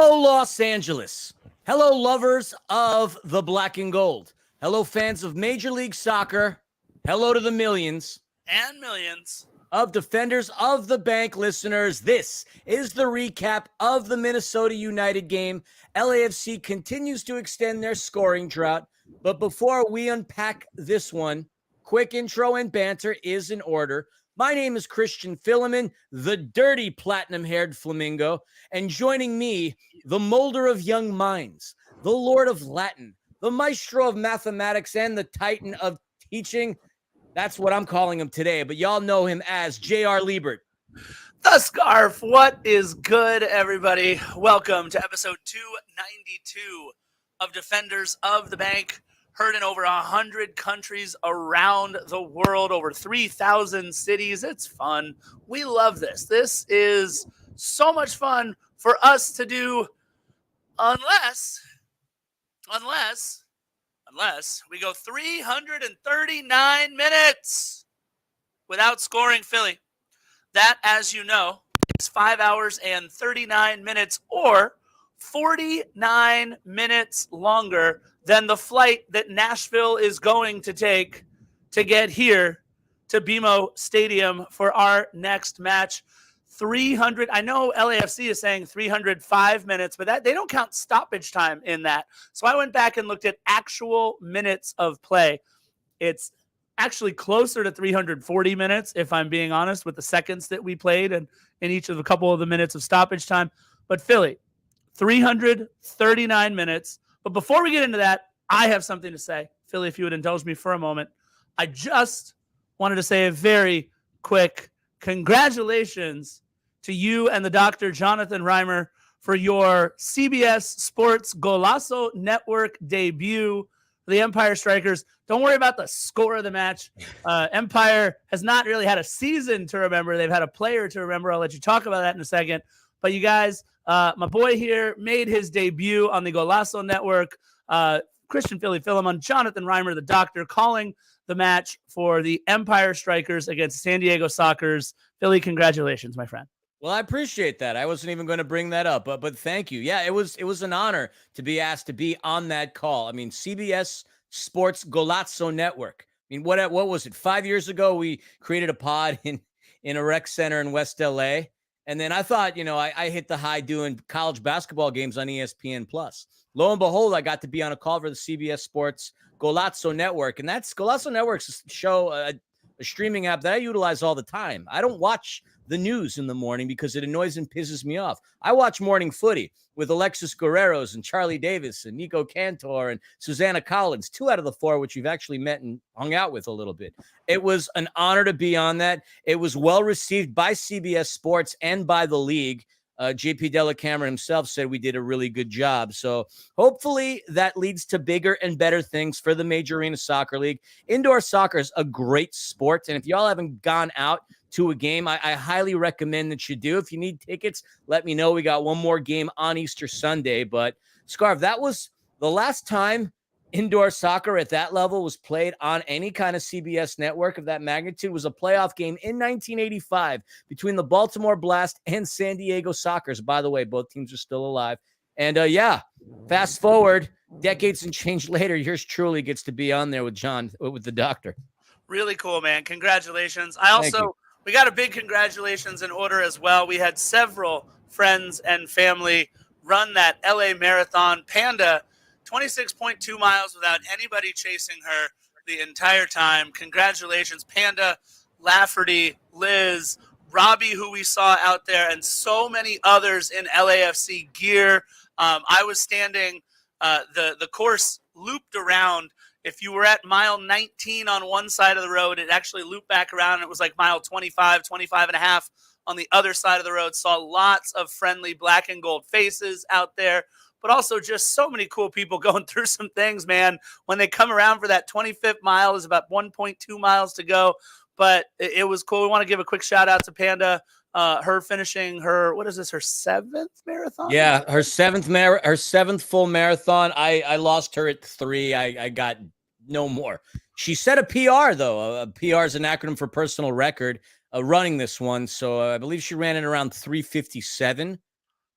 Hello, Los Angeles. Hello, lovers of the black and gold. Hello, fans of Major League Soccer. Hello to the millions and millions of defenders of the Banc listeners. This is the recap of the Minnesota United game. LAFC continues to extend their scoring drought. But before we unpack this one, quick intro and banter is in order. My name is Christian Philemon, the dirty platinum-haired flamingo, and joining me, the molder of young minds, the lord of Latin, the maestro of mathematics, and the titan of teaching. That's what I'm calling him today, but y'all know him as J.R. Liebert. The Scarf. What is good, everybody? Welcome to episode 292 of Defenders of the Banc. Heard in over 100 countries around the world, over 3,000 cities. It's fun. We love this. This is so much fun for us to do unless we go 339 minutes without scoring Philly. That, as you know, is 5 hours and 39 minutes or 49 minutes longer than the flight that Nashville is going to take to get here to BMO Stadium for our next match. 300. I know LAFC is saying 305 minutes, but that they don't count stoppage time in that. So I went back and looked at actual minutes of play. It's actually closer to 340 minutes, if I'm being honest, with the seconds that we played and in each of a couple of the minutes of stoppage time. But Philly, 339 minutes. But before we get into that, I have something to say. Philly, if you would indulge me for a moment. I just wanted to say a very quick congratulations to you and the Dr. Jonathan Reimer for your CBS Sports Goalless Network debut for the Empire Strikers. Don't worry about the score of the match. Empire has not really had a season to remember. They've had a player to remember. I'll let you talk about that in a second. But you guys, my boy here made his debut on the Goalless Network. Christian Philemon, Jonathan Reimer, the Doctor, calling the match for the Empire Strikers against San Diego Sockers. Philly, congratulations, my friend. Well, I appreciate that. I wasn't even going to bring that up, but thank you. Yeah, it was an honor to be asked to be on that call. I mean, CBS Sports Goalless Network. I mean, what was it? 5 years ago, we created a pod in a rec center in West LA. And then I thought, I hit the high doing college basketball games on ESPN Plus. Lo and behold, I got to be on a call for the CBS Sports Goalless Network. And that's Goalless Network's show, a streaming app that I utilize all the time. I don't watch the news in the morning because it annoys and pisses me off. I watch morning footy with Alexis Guerreros and Charlie Davis and Nico Cantor and Susanna Collins, 2 out of the 4, which we've actually met and hung out with a little bit. It was an honor to be on that. It was well received by CBS Sports and by the league. JP Dellacamera himself said we did a really good job. So hopefully that leads to bigger and better things for the Major Arena Soccer League. Indoor soccer is a great sport. And if y'all haven't gone out to a game, I highly recommend that you do. If you need tickets, let me know. We got one more game on Easter Sunday. But Scarf, that was the last time indoor soccer at that level was played on any kind of CBS network of that magnitude. Was a playoff game in 1985 between the Baltimore Blast and San Diego Sockers. By the way, both teams are still alive. And fast forward decades and change later, yours truly gets to be on there with the Doctor. Really cool, man. Congratulations. We got a big congratulations in order as well. We had several friends and family run that LA Marathon. Panda, 26.2 miles without anybody chasing her the entire time. Congratulations, Panda, Lafferty, Liz, Robbie, who we saw out there, and so many others in LAFC gear. I was standing, the course looped around. If you were at mile 19 on one side of the road, it actually looped back around. And it was like mile 25 and a half on the other side of the road. Saw lots of friendly black and gold faces out there, but also just so many cool people going through some things, man. When they come around for that 25th mile, is about 1.2 miles to go. But it was cool. We want to give a quick shout out to Panda. Her finishing her 7th marathon? Yeah, her seventh full marathon. I lost her at 3. I got no more. She set a PR, though. A PR is an acronym for personal record, running this one. So I believe she ran it around 3:57.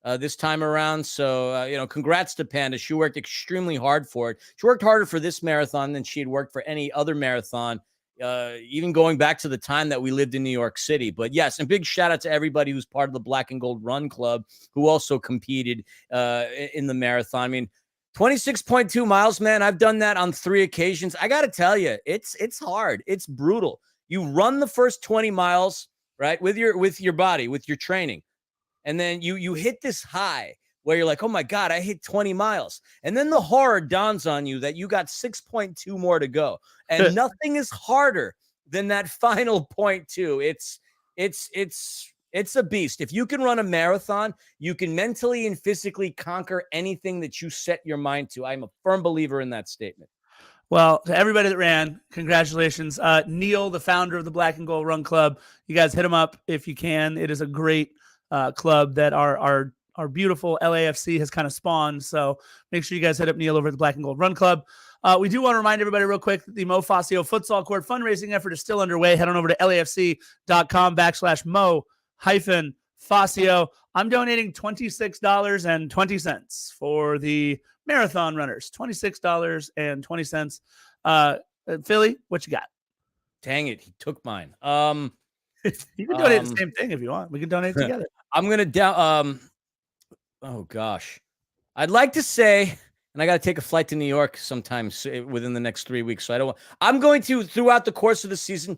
this time around. So, congrats to Panda. She worked extremely hard for it. She worked harder for this marathon than she had worked for any other marathon, even going back to the time that we lived in New York City. But yes, and big shout out to everybody who's part of the Black and Gold Run Club who also competed in the marathon. I mean, 26.2 miles, man. I've done that on 3 occasions. I got to tell you, it's hard. It's brutal. You run the first 20 miles, right, with your body, with your training. And then you hit this high where you're like, oh my God, I hit 20 miles. And then the horror dawns on you that you got 6.2 more to go. And nothing is harder than that final 0.2. It's a beast. If you can run a marathon, you can mentally and physically conquer anything that you set your mind to. I'm a firm believer in that statement. Well, to everybody that ran, congratulations. Neil, the founder of the Black and Gold Run Club, you guys hit him up if you can. It is a great club that our beautiful LAFC has kind of spawned. So make sure you guys hit up Neil over at the Black and Gold Run Club. We do want to remind everybody real quick that the Mo Fascio Futsal Court fundraising effort is still underway. Head on over to LAFC.com/Mo-Fascio. I'm donating $26.20 for the marathon runners. $26.20. Philly, what you got? Dang it, he took mine. You can donate the same thing if you want. We can donate together. I'm gonna oh gosh, I'd like to say, and I got to take a flight to New York sometime within the next 3 weeks. So I'm going to, throughout the course of the season,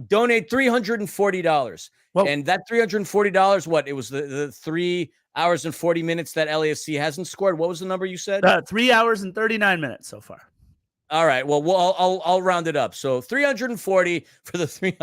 donate $340. Whoa. And that $340, what? It was the 3 hours and 40 minutes that LAFC hasn't scored. What was the number you said? 3 hours and 39 minutes so far. All right. Well, I'll round it up. So 340 for the 3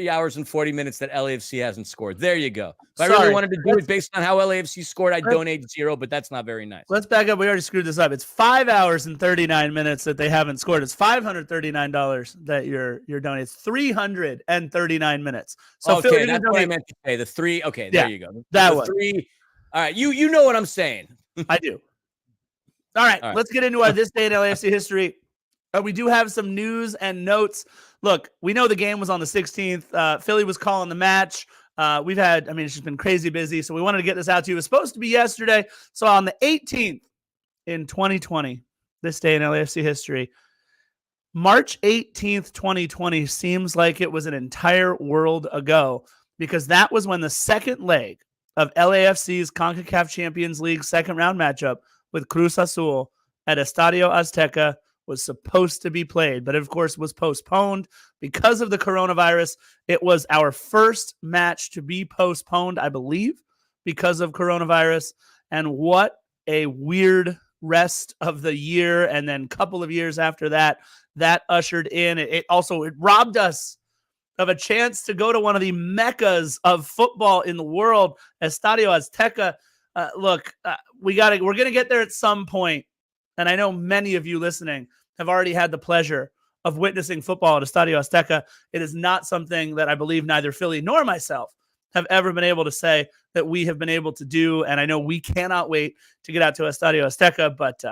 hours and 40 minutes that LAFC hasn't scored. There you go. If I really wanted to do it based on how LAFC scored, I'd donate $0, but that's not very nice. Let's back up. We already screwed this up. It's 5 hours and 39 minutes that they haven't scored. It's $539 that you're donating. It's 339 minutes. So okay, Phil, that's what I meant to say. The 3. Okay, there you go. That was 3. All right, you know what I'm saying. I do. All right, let's get into our This Day in LAFC history. We do have some news and notes. Look, we know the game was on the 16th. Philly was calling the match. It's just been crazy busy, so we wanted to get this out to you. It was supposed to be yesterday. So on the 18th in 2020, This Day in LAFC history, March 18th, 2020 seems like it was an entire world ago, because that was when the second leg of LAFC's CONCACAF Champions League second round matchup with Cruz Azul at Estadio Azteca was supposed to be played, but of course was postponed because of the coronavirus. It was our first match to be postponed, I believe, because of coronavirus. And what a weird rest of the year. And then a couple of years after that, that ushered in, it robbed us of a chance to go to one of the meccas of football in the world, Estadio Azteca. We're going to get there at some point. And I know many of you listening have already had the pleasure of witnessing football at Estadio Azteca. It is not something that I believe neither Philly nor myself have ever been able to say that we have been able to do. And I know we cannot wait to get out to Estadio Azteca. But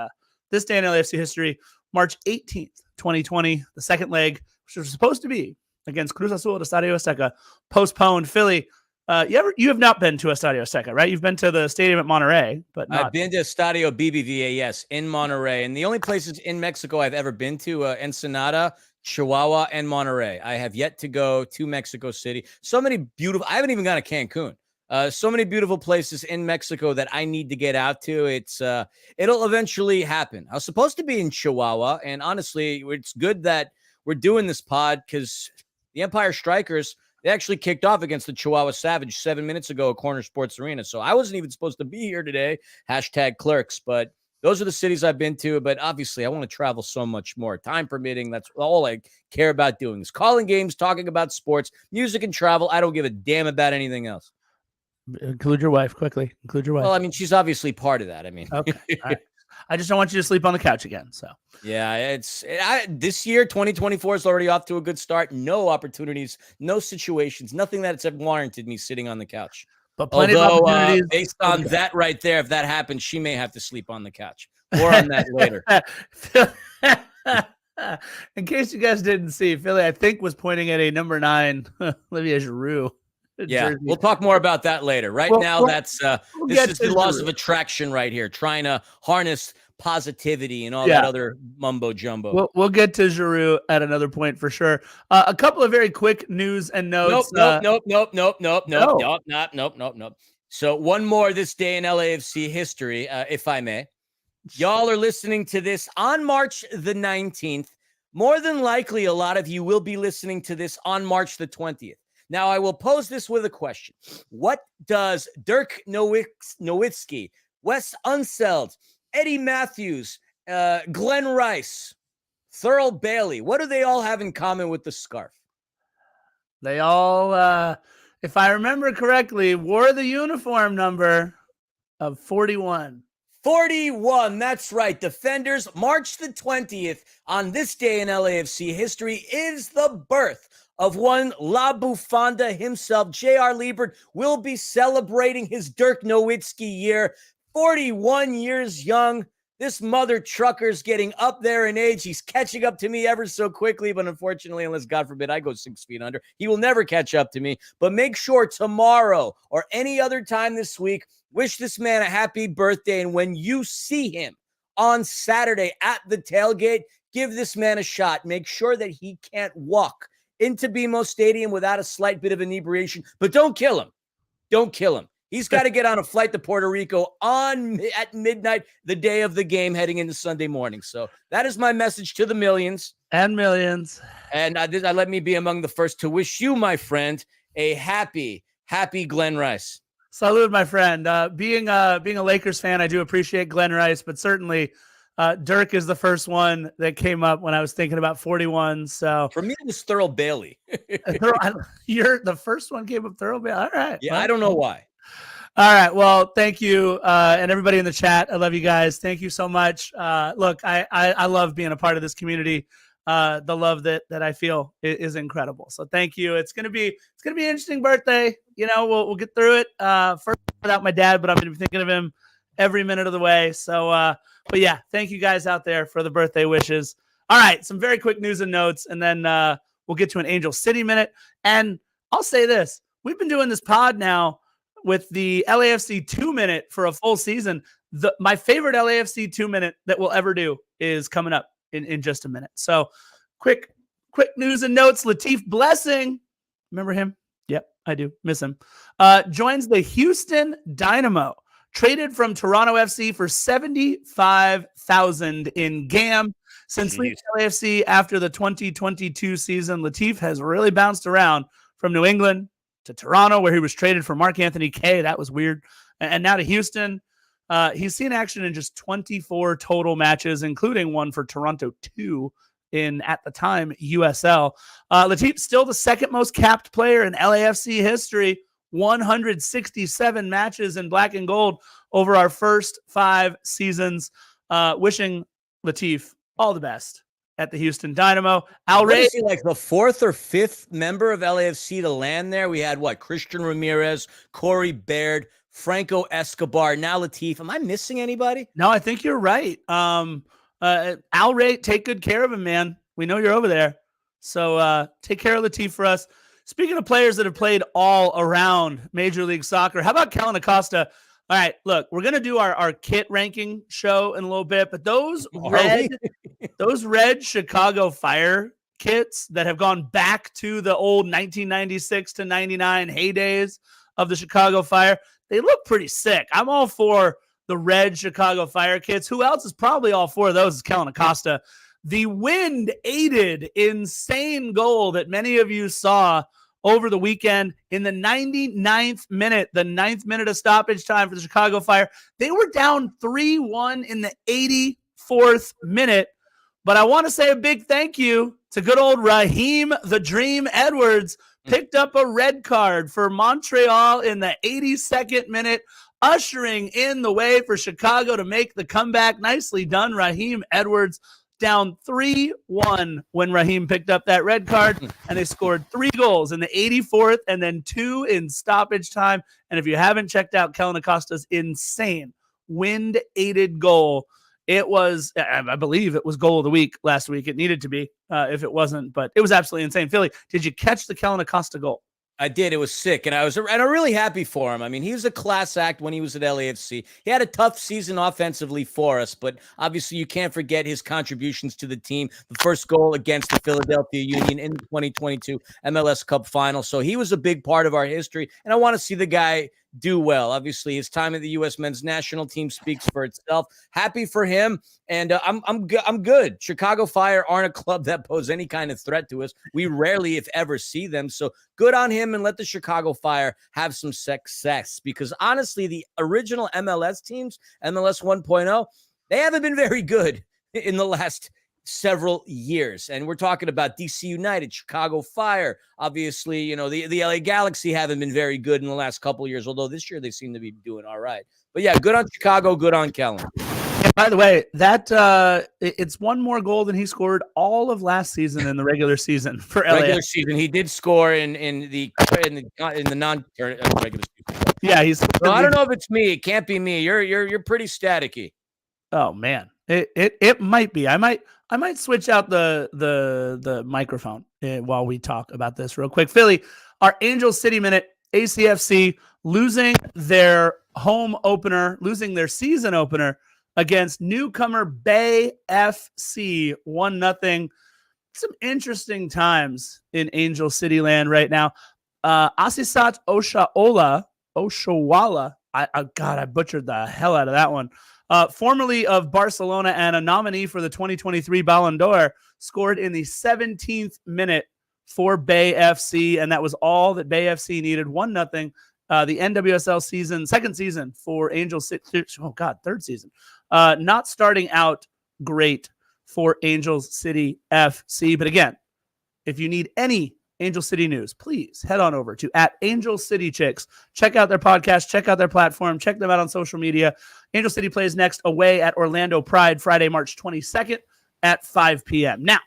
This Day in LAFC history, March 18th, 2020, the second leg, which was supposed to be against Cruz Azul at Estadio Azteca, postponed. Philly, you have not been to Estadio Azteca, right? You've been to the stadium at Monterrey, but not. I've been to Estadio BBVA, yes, in Monterrey. And the only places in Mexico I've ever been to, Ensenada, Chihuahua, and Monterrey. I have yet to go to Mexico City. So many beautiful, I haven't even gone to Cancun. So many beautiful places in Mexico that I need to get out to. It'll eventually happen. I was supposed to be in Chihuahua, and honestly, it's good that we're doing this pod, because the Empire Strikers, they actually kicked off against the Chihuahua Savage 7 minutes ago at Corner Sports Arena. So I wasn't even supposed to be here today. #clerks. But those are the cities I've been to. But obviously, I want to travel so much more. Time permitting, that's all I care about doing, is calling games, talking about sports, music, and travel. I don't give a damn about anything else. Include your wife quickly. Include your wife. Well, I mean, she's obviously part of that. I mean, okay. All right. I just don't want you to sleep on the couch again. So yeah, this year, 2024 is already off to a good start. No opportunities, no situations, nothing that's warranted me sitting on the couch. But plenty of opportunities. Based on that right there, if that happens, she may have to sleep on the couch. More on that later. In case you guys didn't see, Philly, I think, was pointing at a number 9, Olivier Giroud. Yeah, jersey. we'll talk more about that later. Right now, that's we'll this is the laws Giroud. of attraction right here, trying to harness positivity and all that other mumbo jumbo. We'll get to Giroud at another point for sure. A couple of very quick news and notes. Nope. No. So one more this day in LAFC history, if I may. Y'all are listening to this on March the 19th. More than likely, a lot of you will be listening to this on March the 20th. Now, I will pose this with a question. What does Dirk Nowitzki, Wes Unseld, Eddie Matthews, Glenn Rice, Thurl Bailey, what do they all have in common with the scarf? They all, if I remember correctly, wore the uniform number of 41. 41, that's right. Defenders, March the 20th, on this day in LAFC history, is the birth of one La Bufanda himself. J.R. Liebert will be celebrating his Dirk Nowitzki year, 41 years young. This mother trucker's getting up there in age. He's catching up to me ever so quickly, but unfortunately, unless God forbid I go 6 feet under, he will never catch up to me. But make sure tomorrow or any other time this week, wish this man a happy birthday. And when you see him on Saturday at the tailgate, give this man a shot. Make sure that he can't walk into BMO Stadium without a slight bit of inebriation, but don't kill him. Don't kill him. He's got to get on a flight to Puerto Rico at midnight, the day of the game, heading into Sunday morning. So that is my message to the millions. And millions. And let me be among the first to wish you, my friend, a happy Glenn Rice. Salud, my friend. Being a Lakers fan, I do appreciate Glenn Rice, but certainly Dirk is the first one that came up when I was thinking about 41. So for me, it was Thurl Bailey. You're the first one came up, Thurl Bailey. All right. Yeah, I don't know why. All right. Well, thank you. And everybody in the chat. I love you guys. Thank you so much. Look, I love being a part of this community. The love that I feel is incredible. So thank you. It's going to be an interesting birthday. You know, we'll get through it. First without my dad, but I'm going to be thinking of him every minute of the way. So, but yeah, thank you guys out there for the birthday wishes. All right. Some very quick news and notes, and then we'll get to an Angel City minute. And I'll say this. We've been doing this pod now with the LAFC 2-minute for a full season. My favorite LAFC 2-minute that we'll ever do is coming up in just a minute. So quick news and notes. Latif Blessing. Remember him? Yep, I do. Miss him. Joins the Houston Dynamo. Traded from Toronto FC for $75,000 in GAM. Since leaving LAFC after the 2022 season, Latif has really bounced around from New England to Toronto, where he was traded for Mark-Anthony Kaye. That was weird. And now to Houston. He's seen action in just 24 total matches, including one for Toronto 2 in, at the time, USL. Latif's still the second most capped player in LAFC history, 167 matches in black and gold over our first 5 seasons. Wishing Latif all the best at the Houston Dynamo. Is he like the 4th or 5th member of LAFC to land there? We had Christian Ramirez, Corey Baird, Franco Escobar, now Latif. Am I missing anybody? No, I think you're right. Al Ray, take good care of him, man. We know you're over there. So take care of Latif for us. Speaking of players that have played all around Major League Soccer, how about Kellen Acosta? All right, look, we're going to do our kit ranking show in a little bit, but those red Chicago Fire kits that have gone back to the old 1996 to 99 heydays of the Chicago Fire, they look pretty sick. I'm all for the red Chicago Fire kits. Who else is probably all for those is Kellen Acosta. The wind-aided, insane goal that many of you saw over the weekend in the 99th minute, the 9th minute of stoppage time for the Chicago Fire. They were down 3-1 in the 84th minute. But I want to say a big thank you to good old Raheem the Dream Edwards. Picked up a red card for Montreal in the 82nd minute, ushering in the way for Chicago to make the comeback. Nicely done, Raheem Edwards. Down 3-1 when Raheem picked up that red card, and they scored 3 goals in the 84th and then 2 in stoppage time. And if you haven't checked out Kellen Acosta's insane wind-aided goal, it was, I believe it was goal of the week last week. It needed to be if it wasn't, but it was absolutely insane. Philly, did you catch the Kellen Acosta goal? I did. It was sick, and I'm really happy for him. I mean, he was a class act when he was at LAFC. He had a tough season offensively for us, but obviously you can't forget his contributions to the team. The first goal against the Philadelphia Union in the 2022 MLS Cup Final. So he was a big part of our history, and I want to see the guy do well. Obviously, his time at the U.S. men's national team speaks for itself. Happy for him, and I'm good. Chicago Fire aren't a club that pose any kind of threat to us. We rarely, if ever, see them. So good on him, and let the Chicago Fire have some success. Because honestly, the original MLS teams, MLS 1.0, they haven't been very good in the last several years. And we're talking about DC United, Chicago Fire. Obviously, you know, the LA Galaxy haven't been very good in the last couple of years, although this year they seem to be doing all right. But yeah, good on Chicago, good on Kellen. And by the way, that it's one more goal than he scored all of last season in the regular season for LA. Regular season, he did score in the non-regular season. Yeah, he's. So I don't know if it's me. It can't be me. You're pretty staticky. Oh man, it might be. I might switch out the microphone while we talk about this real quick. Philly, our Angel City Minute, ACFC losing their home opener, losing their season opener against newcomer Bay FC 1-0. Some interesting times in Angel City land right now. Asisat Oshawala. I butchered the hell out of that one. Formerly of Barcelona and a nominee for the 2023 Ballon d'Or, scored in the 17th minute for Bay FC, and that was all that Bay FC needed. 1-0. The NWSL second season for Angel City. Oh God, third season. Not starting out great for Angel City FC, but again, if you need any Angel City news, please head on over to @AngelCityChicks. Check out their podcast, check out their platform, check them out on social media. Angel City plays next away at Orlando Pride, Friday, March 22nd at 5 p.m. Now,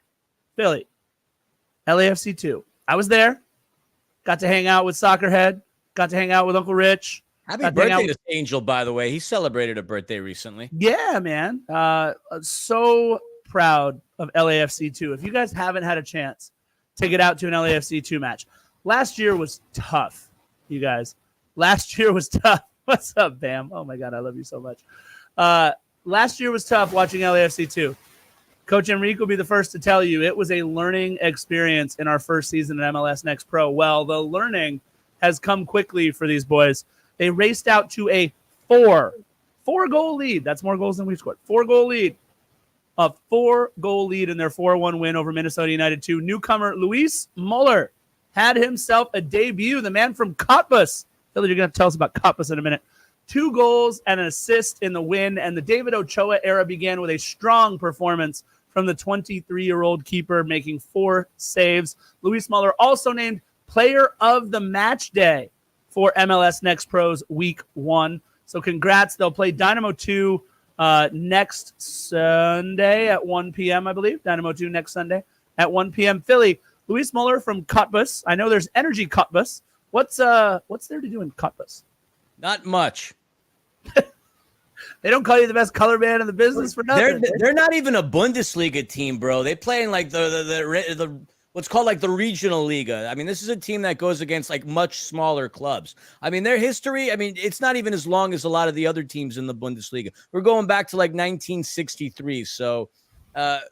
Philly, LAFC 2. I was there, got to hang out with Soccerhead, got to hang out with Uncle Rich. Happy birthday to Angel, by the way. He celebrated a birthday recently. Yeah, man. So proud of LAFC 2. If you guys haven't had a chance to get out to an LAFC 2 match. Last year was tough, you guys. Last year was tough. What's up, Bam? Oh, my God, I love you so much. Last year was tough watching LAFC 2. Coach Enrique will be the first to tell you it was a learning experience in our first season at MLS Next Pro. Well, the learning has come quickly for these boys. They raced out to a four-goal lead. That's more goals than we've scored. 4-goal lead. A 4-goal lead in their 4-1 win over Minnesota United 2. Newcomer Luis Muller had himself a debut. The man from Cottbus. Philly, you're going to tell us about Cottbus in a minute. 2 goals and an assist in the win. And the David Ochoa era began with a strong performance from the 23-year-old keeper, making 4 saves. Luis Muller also named Player of the Match Day for MLS Next Pro's Week 1. So congrats. They'll play Dynamo 2 next Sunday at 1 p.m., I believe. Dynamo 2 next Sunday at 1 p.m. Philly, Luis Muller from Cottbus. I know there's Energy Cottbus. What's there to do in Cottbus? Not much. They don't call you the best color man in the business for nothing. They're not even a Bundesliga team, bro. They play in like the what's called like the regional Liga. I mean, this is a team that goes against like much smaller clubs. I mean, their history, I mean, it's not even as long as a lot of the other teams in the Bundesliga. We're going back to like 1963. So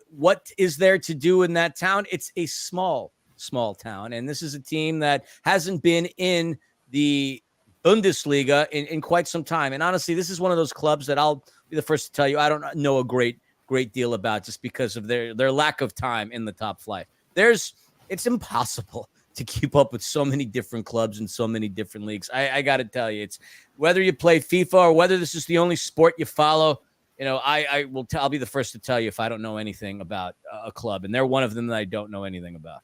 what is there to do in that town? It's a small town. And this is a team that hasn't been in the Bundesliga in quite some time. And honestly, this is one of those clubs that I'll be the first to tell you I don't know a great deal about just because of their lack of time in the top flight. It's impossible to keep up with so many different clubs and so many different leagues. I got to tell you, it's whether you play FIFA or whether this is the only sport you follow. You know, I'll be the first to tell you if I don't know anything about a club, and they're one of them that I don't know anything about.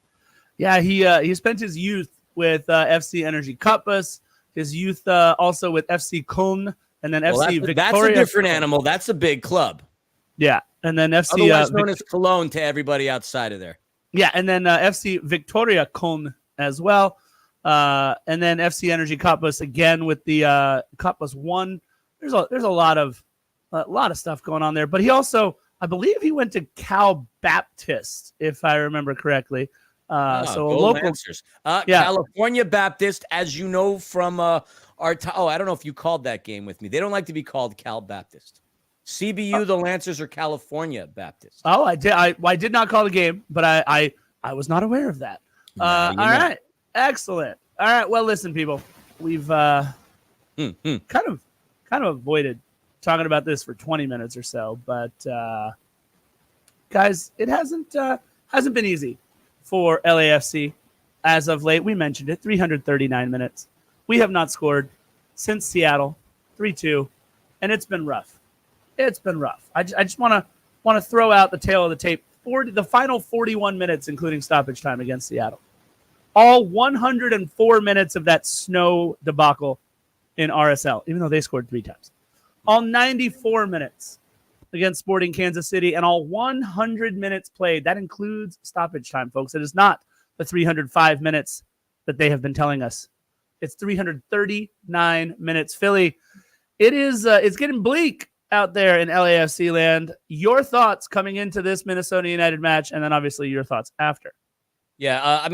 Yeah, he spent his youth with FC Energy Cottbus, his youth also with FC Köln, and then FC Victoria. That's a different animal. That's a big club. Yeah, and then FC otherwise known as Cologne to everybody outside of there. Yeah, and then FC Victoria Köln as well. And then FC Energy Cottbus again with the Cottbus 1. There's a lot of stuff going on there. But he also, I believe he went to Cal Baptist, if I remember correctly. So a go local Lancers. California Baptist, as you know from I don't know if you called that game with me. They don't like to be called Cal Baptist. CBU, the Lancers, or California Baptist. Oh, I did. I did not call the game, but I was not aware of that. All right, excellent. All right, well, listen, people, we've kind of avoided talking about this for 20 minutes or so, but guys, it hasn't been easy for LAFC as of late. We mentioned it, 339 minutes. We have not scored since Seattle, 3-2, and it's been rough. It's been rough. I just want to throw out the tail of the tape. The final 41 minutes, including stoppage time against Seattle. All 104 minutes of that snow debacle in RSL, even though they scored 3 times. All 94 minutes against Sporting Kansas City, and all 100 minutes played. That includes stoppage time, folks. It is not the 305 minutes that they have been telling us. It's 339 minutes. Philly, it's getting bleak out there in LAFC land. Your thoughts coming into this Minnesota United match, and then obviously your thoughts after. Yeah,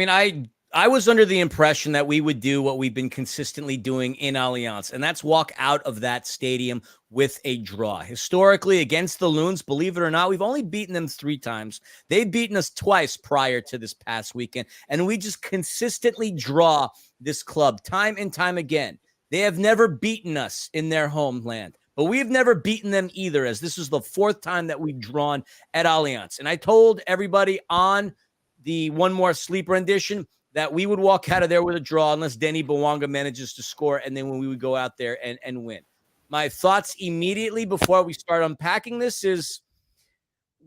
I was under the impression that we would do what we've been consistently doing in Allianz, and that's walk out of that stadium with a draw. Historically, against the Loons, believe it or not, we've only beaten them 3 times. They've beaten us twice prior to this past weekend, and we just consistently draw this club time and time again. They have never beaten us in their homeland, but we've never beaten them either, as this is the 4th time that we've drawn at Allianz. And I told everybody on the One More Sleep rendition that we would walk out of there with a draw unless Denny Bwanga manages to score, and then when we would go out there and win. My thoughts immediately before we start unpacking this is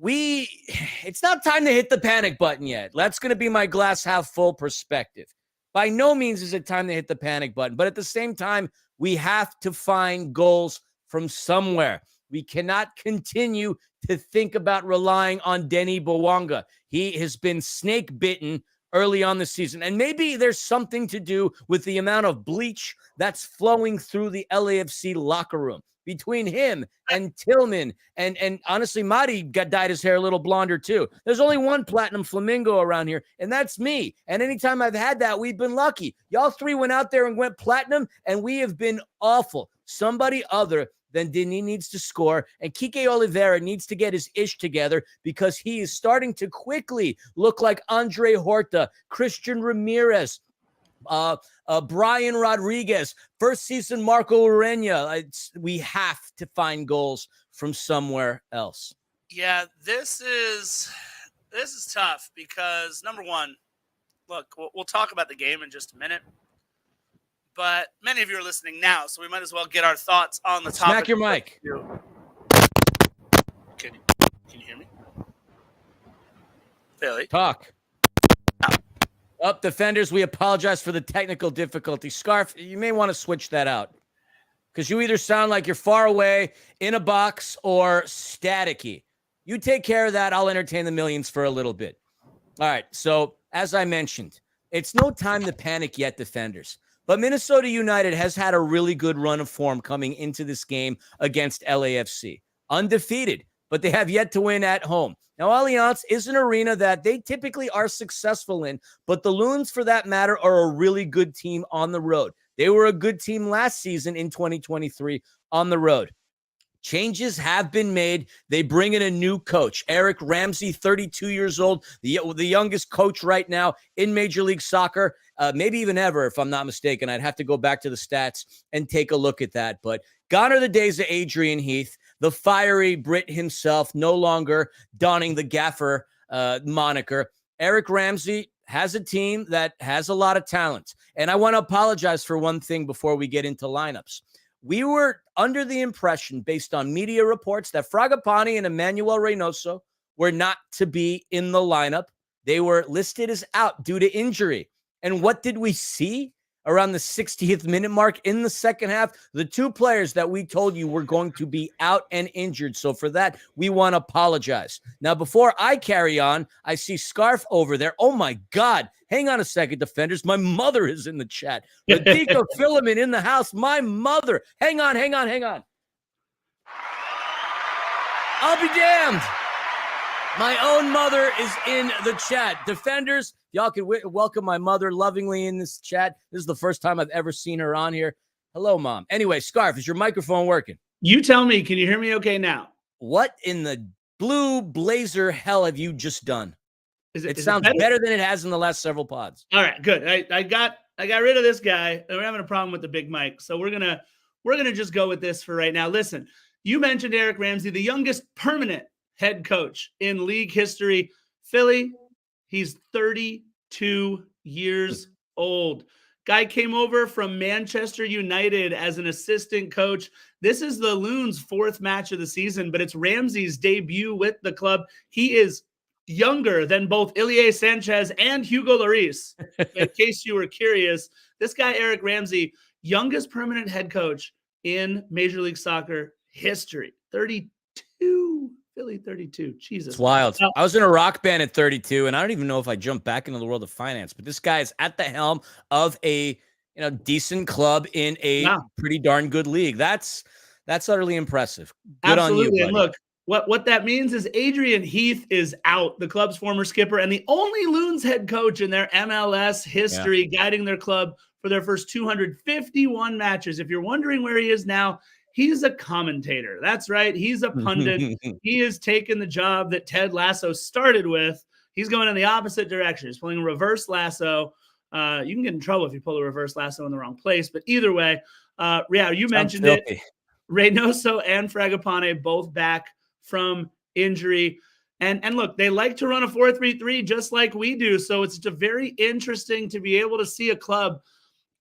it's not time to hit the panic button yet. That's going to be my glass half full perspective. By no means is it time to hit the panic button, but at the same time, we have to find goals from somewhere. We cannot continue to think about relying on Denny Bwanga. He has been snake bitten early on the season. And maybe there's something to do with the amount of bleach that's flowing through the LAFC locker room between him and Tillman. And honestly, Madi dyed his hair a little blonder too. There's only one platinum flamingo around here, and that's me. And anytime I've had that, we've been lucky. Y'all 3 went out there and went platinum, and we have been awful. Somebody other then Denis needs to score, and Kike Oliveira needs to get his ish together because he is starting to quickly look like Andre Horta, Christian Ramirez, Brian Rodriguez, first season Marco Urena. We have to find goals from somewhere else. Yeah, this is tough because, number one, look, we'll talk about the game in just a minute. But many of you are listening now, so we might as well get our thoughts on the topic. Smack your mic. Can you hear me? Philly? Talk. Up, defenders, we apologize for the technical difficulty. Scarf, you may want to switch that out because you either sound like you're far away, in a box, or staticky. You take care of that. I'll entertain the millions for a little bit. All right, so as I mentioned, it's no time to panic yet, defenders. But Minnesota United has had a really good run of form coming into this game against LAFC. Undefeated, but they have yet to win at home. Now, Allianz is an arena that they typically are successful in, but the Loons, for that matter, are a really good team on the road. They were a good team last season in 2023 on the road. Changes have been made. They bring in a new coach, Eric Ramsey, 32 years old, the youngest coach right now in Major League Soccer, maybe even ever, if I'm not mistaken. I'd have to go back to the stats and take a look at that. But gone are the days of Adrian Heath, the fiery Brit himself, no longer donning the gaffer moniker. Eric Ramsey has a team that has a lot of talent. And I want to apologize for one thing before we get into lineups. We were under the impression, based on media reports, that Fragapane and Emmanuel Reynoso were not to be in the lineup. They were listed as out due to injury. And what did we see around the 60th minute mark in the second half? The 2 players that we told you were going to be out and injured. So for that, we want to apologize. Now, before I carry on, I see Scarf over there. Oh, my God. Hang on a second, defenders. My mother is in the chat. Ladika Filament in the house. My mother. Hang on. I'll be damned. My own mother is in the chat. Defenders, y'all can welcome my mother lovingly in this chat. This is the first time I've ever seen her on here. Hello, Mom. Anyway, Scarf, is your microphone working? You tell me. Can you hear me okay now? What in the blue blazer hell have you just done? It sounds better? better than it has in the last several pods. All right, good. I got rid of this guy, and we're having a problem with the big mic, so we're gonna just go with this for right now. Listen, you mentioned Eric Ramsey, the youngest permanent head coach in league history. Philly, he's 32 years old. Guy came over from Manchester United as an assistant coach. This is the Loons' 4th match of the season, but it's Ramsey's debut with the club. He is younger than both Ilie Sanchez and Hugo Lloris. In case you were curious, this guy, Eric Ramsey, youngest permanent head coach in Major League Soccer history. 32. Philly 32. Jesus. It's wild. I was in a rock band at 32, and I don't even know if I jumped back into the world of finance, but this guy is at the helm of a decent club in a pretty darn good league. That's utterly impressive. Good Absolutely. on you, buddy. And look, what that means is Adrian Heath is out, the club's former skipper, and the only Loons head coach in their MLS history, guiding their club for their first 251 matches. If you're wondering where he is now, he's a commentator. That's right. He's a pundit. He has taken the job that Ted Lasso started with. He's going in the opposite direction. He's pulling a reverse lasso. You can get in trouble if you pull a reverse lasso in the wrong place. But either way, you mentioned it. Reynoso and Fragapane both back from injury. And look, they like to run a 4-3-3 just like we do. So it's just very interesting to be able to see a club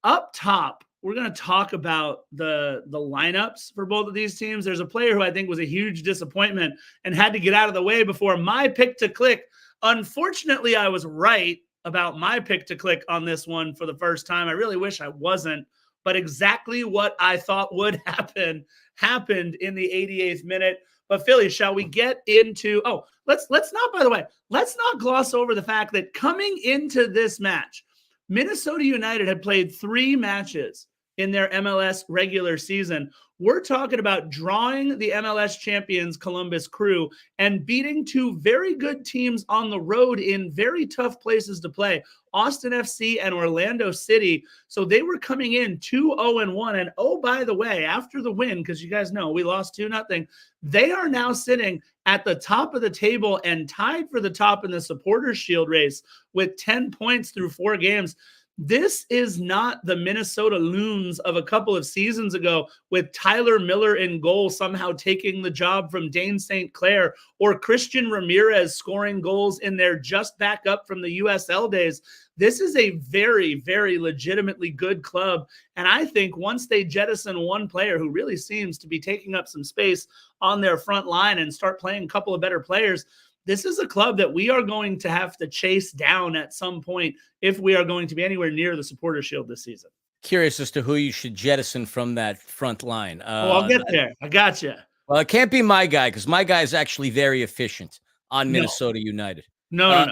up top. We're going to talk about the lineups for both of these teams. There's a player who I think was a huge disappointment and had to get out of the way before my pick to click. Unfortunately, I was right about my pick to click on this one for the first time. I really wish I wasn't, but exactly what I thought would happen happened in the 88th minute. But Philly, shall we get into? Oh, let's not gloss over the fact that coming into this match, Minnesota United had played 3 matches in their MLS regular season. We're talking about drawing the MLS champions Columbus Crew and beating 2 very good teams on the road in very tough places to play, Austin FC and Orlando City. So they were coming in 2-0-1. And oh, by the way, after the win, because you guys know we lost 2-0, they are now sitting at the top of the table and tied for the top in the Supporters Shield race with 10 points through 4 games. This is not the Minnesota Loons of a couple of seasons ago with Tyler Miller in goal somehow taking the job from Dane St. Clair, or Christian Ramirez scoring goals in their just back up from the USL days. This is a very, very legitimately good club. And I think once they jettison one player who really seems to be taking up some space on their front line and start playing a couple of better players, this is a club that we are going to have to chase down at some point if we are going to be anywhere near the Supporters Shield this season. Curious as to who you should jettison from that front line. I'll get there. I got you. Well, it can't be my guy because my guy is actually very efficient on Minnesota United. No.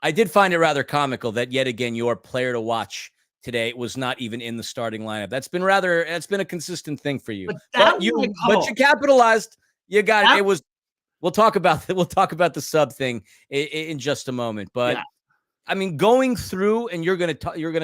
I did find it rather comical that yet again your player to watch today was not even in the starting lineup. That's been a consistent thing for you. But you capitalized. You got it. It was. We'll talk about the sub thing in just a moment. But I mean, going through, and you're gonna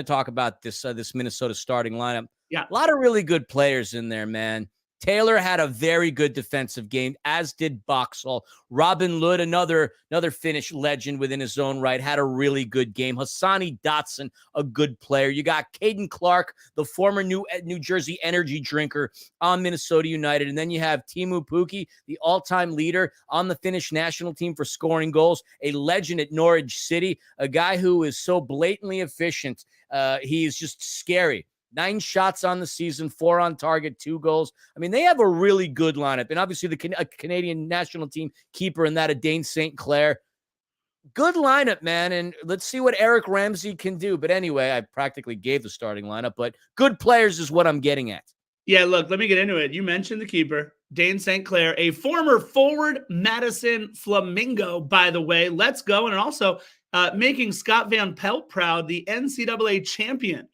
talk about this Minnesota starting lineup. Yeah, a lot of really good players in there, man. Taylor had a very good defensive game, as did Boxall. Robin Lod, another Finnish legend within his own right, had a really good game. Hassani Dotson, a good player. You got Caden Clark, the former New Jersey energy drinker on Minnesota United. And then you have Teemu Pukki, the all-time leader on the Finnish national team for scoring goals, a legend at Norwich City, a guy who is so blatantly efficient. He is just scary. 9 shots on the season, 4 on target, 2 goals. I mean, they have a really good lineup. And obviously the Canadian national team keeper in that of Dane St. Clair. Good lineup, man. And let's see what Eric Ramsey can do. But anyway, I practically gave the starting lineup. But good players is what I'm getting at. Yeah, look, let me get into it. You mentioned the keeper, Dane St. Clair, a former forward Madison Flamingo, by the way. Let's go. And also making Scott Van Pelt proud, the NCAA champion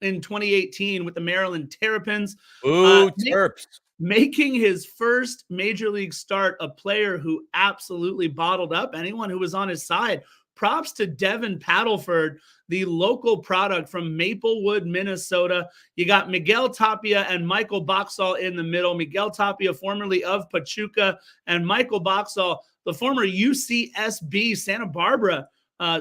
in 2018 with the Maryland Terrapins. Ooh, Terps. making his first major league start, a player who absolutely bottled up anyone who was on his side. Props to Devin Paddleford, the local product from Maplewood, Minnesota. You got Miguel Tapia and Michael Boxall in the middle. Miguel Tapia, formerly of Pachuca, and Michael Boxall, the former UCSB Santa Barbara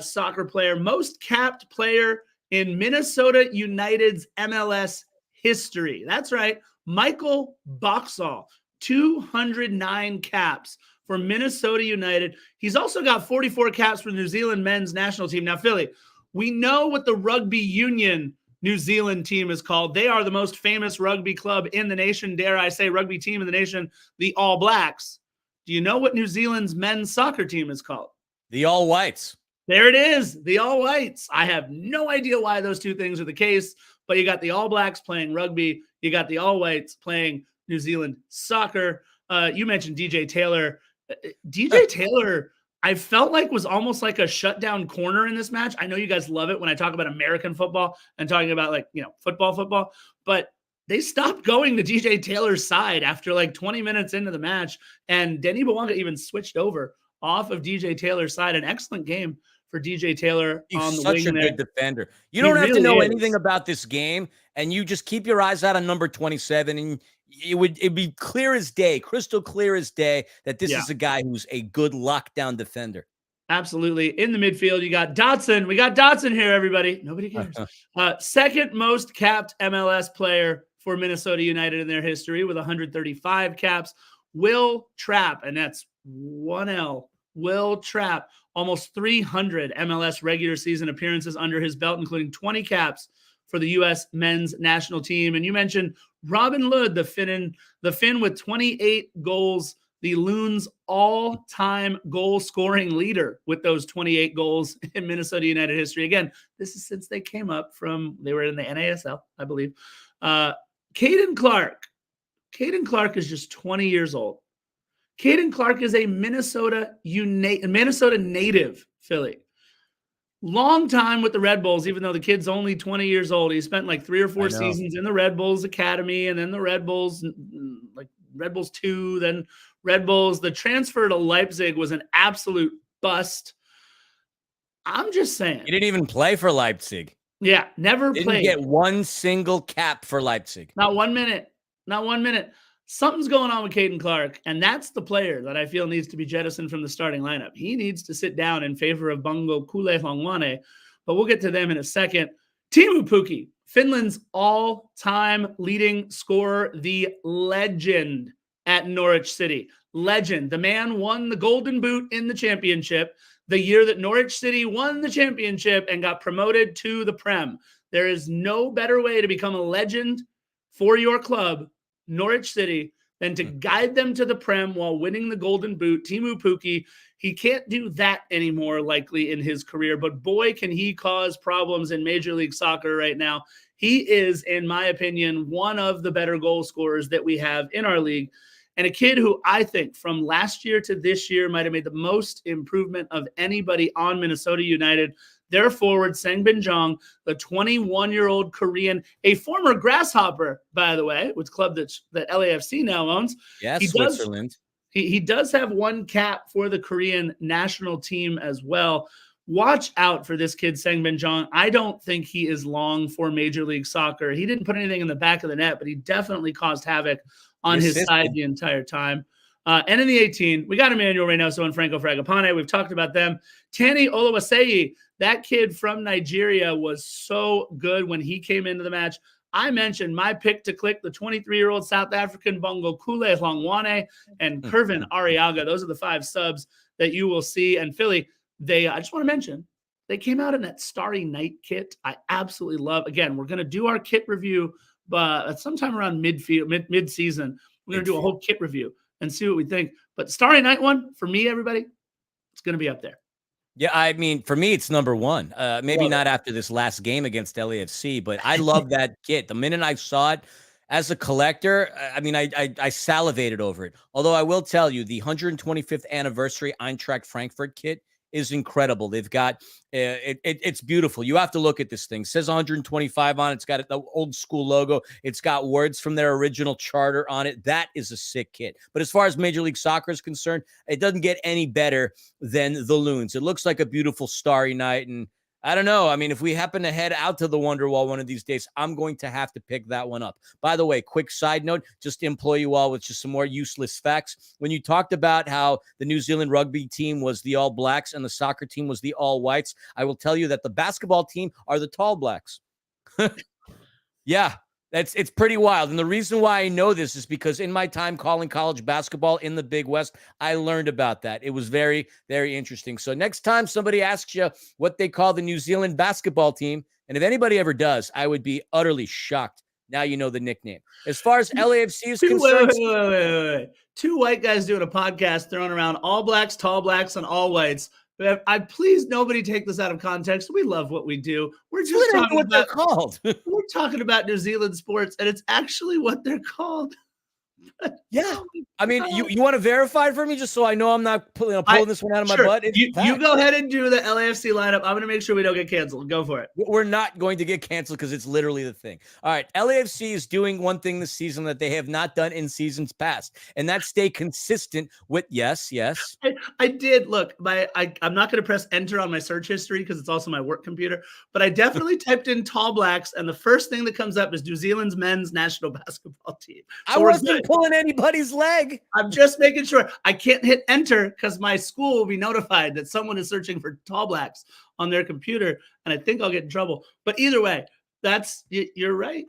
soccer player, most capped player in Minnesota United's MLS history. That's right. Michael Boxall, 209 caps for Minnesota United. He's also got 44 caps for the New Zealand men's national team. Now, Philly, we know what the rugby union New Zealand team is called. They are the most famous rugby club in the nation, dare I say, rugby team in the nation, the All Blacks. Do you know what New Zealand's men's soccer team is called? The All Whites. There it is, the All Whites. I have no idea why those two things are the case, but you got the All Blacks playing rugby. You got the All Whites playing New Zealand soccer. You mentioned DJ Taylor. DJ Taylor, I felt like was almost like a shutdown corner in this match. I know you guys love it when I talk about American football and talking about football, but they stopped going to DJ Taylor's side after like 20 minutes into the match. And Denny Bawanga even switched over off of DJ Taylor's side. An excellent game for DJ Taylor on the wing. He's such a good defender. You don't have to know anything about this game, and you just keep your eyes out on number 27, and it'd be clear as day, crystal clear as day, that this is a guy who's a good lockdown defender. Absolutely. In the midfield, you got Dotson. We got Dotson here, everybody. Nobody cares. Second most capped MLS player for Minnesota United in their history with 135 caps. Will Trapp, and that's 1L. Will Trapp, almost 300 MLS regular season appearances under his belt, including 20 caps for the U.S. men's national team. And you mentioned Robin Lod, the Finn with 28 goals, the Loons' all-time goal-scoring leader with those 28 goals in Minnesota United history. Again, this is since they came up they were in the NASL, I believe. Caden Clark. Caden Clark is just 20 years old. Caden Clark is a Minnesota native, Philly. Long time with the Red Bulls, even though the kid's only 20 years old. He spent like 3 or 4 seasons in the Red Bulls Academy, and then the Red Bulls, like Red Bulls 2, then Red Bulls. The transfer to Leipzig was an absolute bust. I'm just saying. He didn't even play for Leipzig. Yeah, never played. Didn't get one single cap for Leipzig. Not 1 minute. Not 1 minute. Something's going on with Caden Clark, and that's the player that I feel needs to be jettisoned from the starting lineup. He needs to sit down in favor of Bungo Kule-Hlongwane, but we'll get to them in a second. Teemu Pukki, Finland's all-time leading scorer, the legend at Norwich City. Legend. The man won the Golden Boot in the championship the year that Norwich City won the championship and got promoted to the Prem. There is no better way to become a legend for your club, Norwich City, than to guide them to the Prem while winning the Golden Boot. Teemu Pukki, he can't do that anymore likely in his career, but boy, can he cause problems in Major League Soccer right now. He is, in my opinion, one of the better goal scorers that we have in our league, and a kid who I think from last year to this year might have made the most improvement of anybody on Minnesota United. Their forward, Sangbin Jong, the 21-year-old Korean, a former Grasshopper, by the way, with club that LAFC now owns. Yes, Switzerland. He does have 1 cap for the Korean national team as well. Watch out for this kid, Sangbin Jong. I don't think he is long for Major League Soccer. He didn't put anything in the back of the net, but he definitely caused havoc on his side the entire time. And in the 18, we got Emmanuel Reynoso and Franco Fragapane. We've talked about them. Tani Oluwaseyi, that kid from Nigeria, was so good when he came into the match. I mentioned my pick to click, the 23-year-old South African Bungo Kule-Hlongwane and Kervin Arriaga. Those are the 5 subs that you will see. And Philly, I just want to mention, they came out in that Starry Night kit. I absolutely love. Again, we're going to do our kit review, but sometime around mid-season, we're going to do a whole kit review and see what we think. But Starry Night one, for me, everybody, it's going to be up there. Yeah, I mean, for me, it's number 1. Maybe not after this last game against LAFC, but I love that kit. The minute I saw it as a collector, I mean, I salivated over it. Although I will tell you, the 125th anniversary Eintracht Frankfurt kit is incredible. They've got it's beautiful. You have to look at this thing. It says 125 on it. It's got the old school logo. It's got words from their original charter on it. That is a sick kit. But as far as Major League Soccer is concerned, it doesn't get any better than the Loons. It looks like a beautiful starry night, and I don't know. I mean, if we happen to head out to the Wonderwall one of these days, I'm going to have to pick that one up. By the way, quick side note, just to employ you all with just some more useless facts. When you talked about how the New Zealand rugby team was the All Blacks and the soccer team was the All Whites, I will tell you that the basketball team are the Tall Blacks. Yeah. It's pretty wild. And the reason why I know this is because in my time calling college basketball in the Big West, I learned about that. It was very, very interesting. So next time somebody asks you what they call the New Zealand basketball team, and if anybody ever does, I would be utterly shocked. Now you know the nickname. As far as LAFC is concerned. Wait. Two white guys doing a podcast throwing around All Blacks, Tall Blacks, and All Whites. I please nobody take this out of context. We love what we do. We're just talking what about they're called. We're talking about New Zealand sports, and it's actually what they're called. Yeah. I mean, you want to verify it for me just so I know I'm not pulling this one out of my butt? You go ahead and do the LAFC lineup. I'm going to make sure we don't get canceled. Go for it. We're not going to get canceled because it's literally the thing. All right. LAFC is doing one thing this season that they have not done in seasons past, and that's stay consistent with yes. I did. Look, I'm not going to press enter on my search history because it's also my work computer, but I definitely typed in Tall Blacks, and the first thing that comes up is New Zealand's men's national basketball team. So I wasn't pulling anybody's leg. I'm just making sure. I can't hit enter because my school will be notified that someone is searching for Tall Blacks on their computer, and I think I'll get in trouble. But either way, you're right.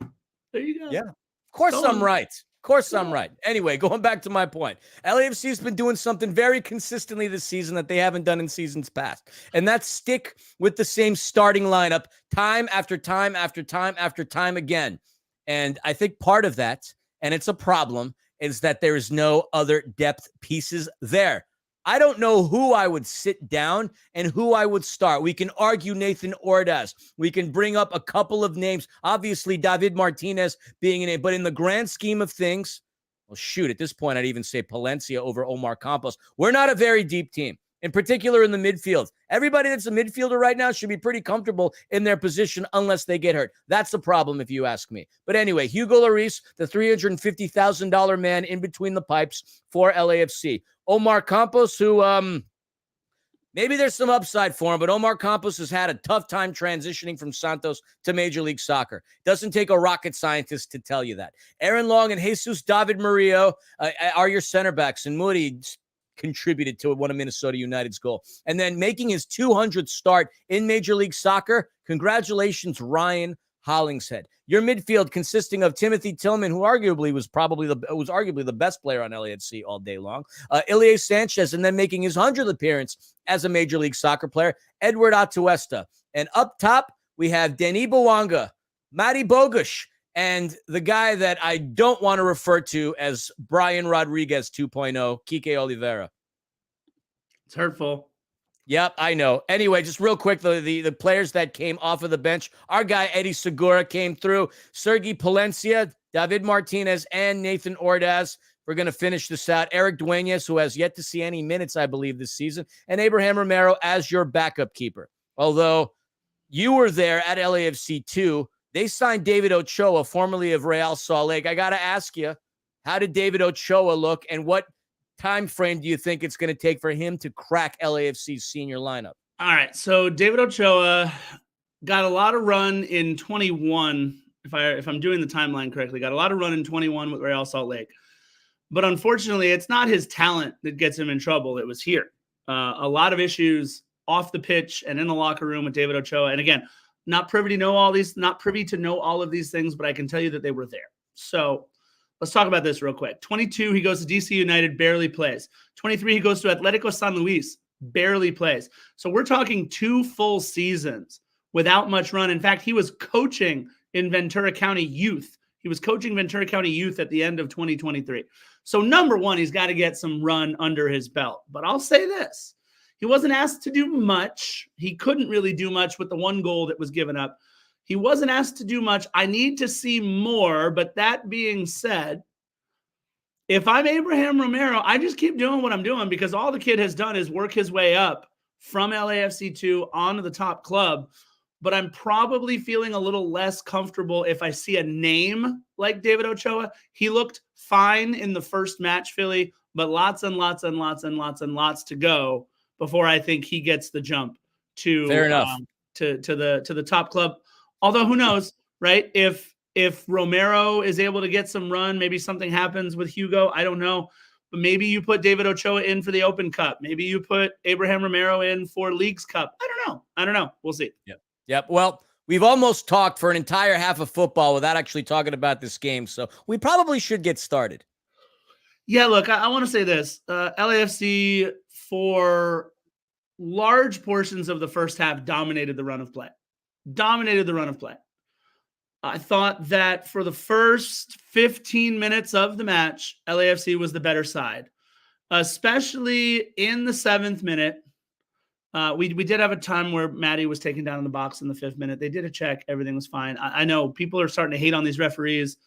There you go. Yeah. Of course I'm right. Of course I'm right. Anyway, going back to my point, LAFC has been doing something very consistently this season that they haven't done in seasons past, and that's stick with the same starting lineup time after time after time after time again. And I think part of that, and it's a problem, is that there is no other depth pieces there. I don't know who I would sit down and who I would start. We can argue Nathan Ordaz. We can bring up a couple of names. Obviously, David Martinez being in it. But in the grand scheme of things, well, shoot, at this point, I'd even say Palencia over Omar Campos. We're not a very deep team, in particular in the midfield. Everybody that's a midfielder right now should be pretty comfortable in their position unless they get hurt. That's the problem, if you ask me. But anyway, Hugo Lloris, the $350,000 man in between the pipes for LAFC. Omar Campos, who maybe there's some upside for him, but Omar Campos has had a tough time transitioning from Santos to Major League Soccer. Doesn't take a rocket scientist to tell you that. Aaron Long and Jesus David Murillo are your center backs, and Moody contributed to one of Minnesota United's goal. And then making his 200th start in Major League Soccer, congratulations, Ryan Hollingshead. Your midfield consisting of Timothy Tillman, who arguably was arguably the best player on LAFC all day long, Ilie Sanchez, and then making his 100th appearance as a Major League Soccer player, Edward Atuesta. And up top, we have Denis Bouanga, Matty Bogush, and the guy that I don't want to refer to as Brian Rodriguez 2.0, Kike Oliveira. It's hurtful. Yep, I know. Anyway, just real quick, the players that came off of the bench, our guy Eddie Segura came through, Sergi Palencia, David Martinez, and Nathan Ordaz. We're going to finish this out. Eric Dueñas, who has yet to see any minutes, I believe, this season, and Abraham Romero as your backup keeper. Although you were there at LAFC too, they signed David Ochoa, formerly of Real Salt Lake. I got to ask you, how did David Ochoa look, and what time frame do you think it's going to take for him to crack LAFC's senior lineup? All right, so David Ochoa got a lot of run in 21, if I'm doing the timeline correctly, got a lot of run in 21 with Real Salt Lake. But unfortunately, it's not his talent that gets him in trouble. It was here. A lot of issues off the pitch and in the locker room with David Ochoa. And again, not privy to know all of these things, but I can tell you that they were there. So let's talk about this real quick. 22, he goes to DC United, barely plays. 23, he goes to Atlético San Luis, barely plays. So we're talking 2 full seasons without much run. In fact, he was coaching in Ventura County Youth. He was coaching Ventura County Youth at the end of 2023. So number one, he's got to get some run under his belt. But I'll say this. He wasn't asked to do much. He couldn't really do much with the one goal that was given up. He wasn't asked to do much. I need to see more. But that being said, if I'm Abraham Romero, I just keep doing what I'm doing because all the kid has done is work his way up from LAFC2 onto the top club, but I'm probably feeling a little less comfortable if I see a name like David Ochoa. He looked fine in the first match, Philly, but lots and lots and lots and lots and lots to go before I think he gets the jump to Fair enough. To the top club. Although who knows, right? If Romero is able to get some run, maybe something happens with Hugo. I don't know. But maybe you put David Ochoa in for the Open Cup. Maybe you put Abraham Romero in for Leagues Cup. I don't know. We'll see. Yep. Well, we've almost talked for an entire half of football without actually talking about this game, so we probably should get started. Yeah, look, I want to say this. LAFC, for large portions of the first half, dominated the run of play. I thought that for the first 15 minutes of the match, LAFC was the better side, especially in the 7th minute. We did have a time where Matty was taken down in the box in the 5th minute. They did a check. Everything was fine. I know people are starting to hate on these referees.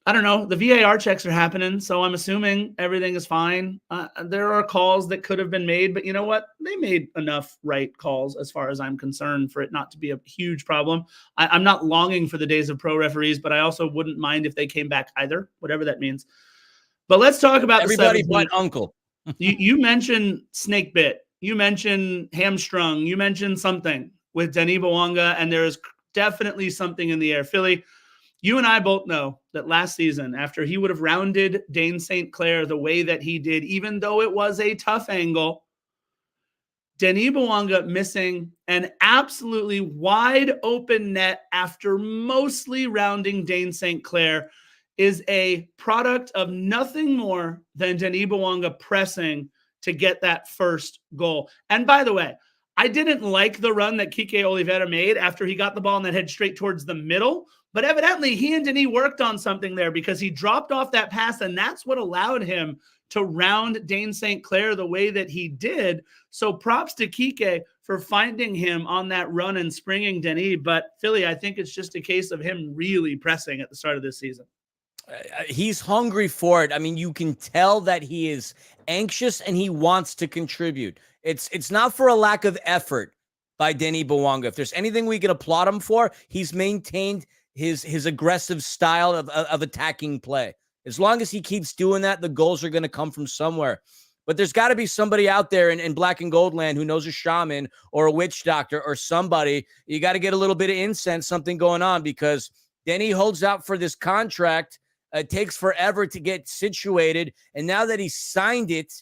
I don't know. The VAR checks are happening, so I'm assuming everything is fine. There are calls that could have been made, but you know what? They made enough right calls as far as I'm concerned for it not to be a huge problem. I'm not longing for the days of pro referees, but I also wouldn't mind if they came back either, whatever that means. But let's talk about everybody but Uncle. you mentioned snake bit. You mentioned hamstrung. You mentioned something with Denis Bouanga, and there is definitely something in the air. Philly, you and I both know that last season, after he would have rounded Dane St. Clair the way that he did, even though it was a tough angle, Denis Bouanga missing an absolutely wide open net after mostly rounding Dane St. Clair is a product of nothing more than Denis Bouanga pressing to get that first goal. And by the way, I didn't like the run that Kike Oliveira made after he got the ball and that head straight towards the middle. But evidently, he and Denis worked on something there because he dropped off that pass, and that's what allowed him to round Dane St. Clair the way that he did. So props to Kike for finding him on that run and springing Denis. But Philly, I think it's just a case of him really pressing at the start of this season. He's hungry for it. I mean, you can tell that he is anxious and he wants to contribute. It's not for a lack of effort by Denis Bouanga. If there's anything we can applaud him for, he's maintained his aggressive style of attacking play. As long as he keeps doing that, the goals are going to come from somewhere. But there's got to be somebody out there in black and gold land who knows a shaman or a witch doctor or somebody. You got to get a little bit of incense, something going on, because Denis holds out for this contract. It takes forever to get situated. And now that he's signed it,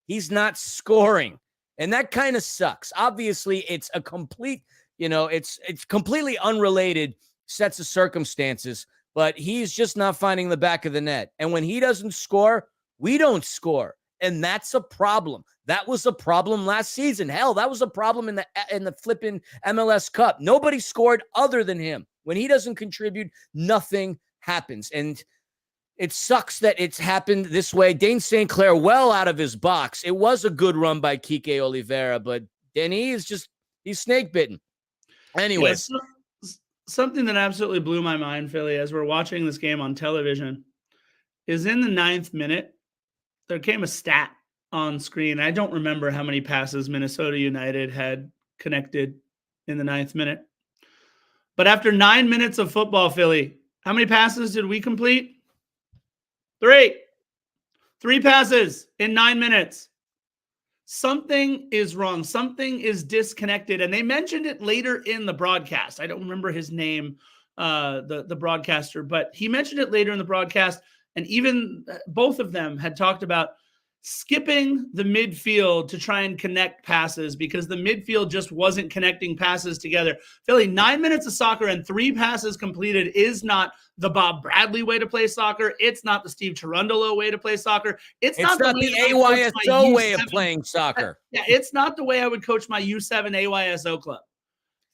he's not scoring. And that kind of sucks. Obviously, it's a complete, it's completely unrelated sets of circumstances, but he's just not finding the back of the net. And when he doesn't score, we don't score. And that's a problem. That was a problem last season. Hell, that was a problem in the flipping MLS Cup. Nobody scored other than him. When he doesn't contribute, nothing happens. And it sucks that it's happened this way. Dane St. Clair well out of his box. It was a good run by Kike Oliveira, but Denis is he's snake bitten. Anyways. Yeah, something that absolutely blew my mind, Philly, as we're watching this game on television, is in the 9th minute, there came a stat on screen. I don't remember how many passes Minnesota United had connected in the 9th minute. But after 9 minutes of football, Philly, how many passes did we complete? 3 passes in 9 minutes. Something is wrong. Something is disconnected. And they mentioned it later in the broadcast. I don't remember his name, the broadcaster, but he mentioned it later in the broadcast. And even both of them had talked about skipping the midfield to try and connect passes because the midfield just wasn't connecting passes together. Philly, 9 minutes of soccer and 3 passes completed is not the Bob Bradley way to play soccer. It's not the Steve Cherundolo way to play soccer. It's not the AYSO way of playing soccer. Yeah, it's not the way I would coach my U7 AYSO club.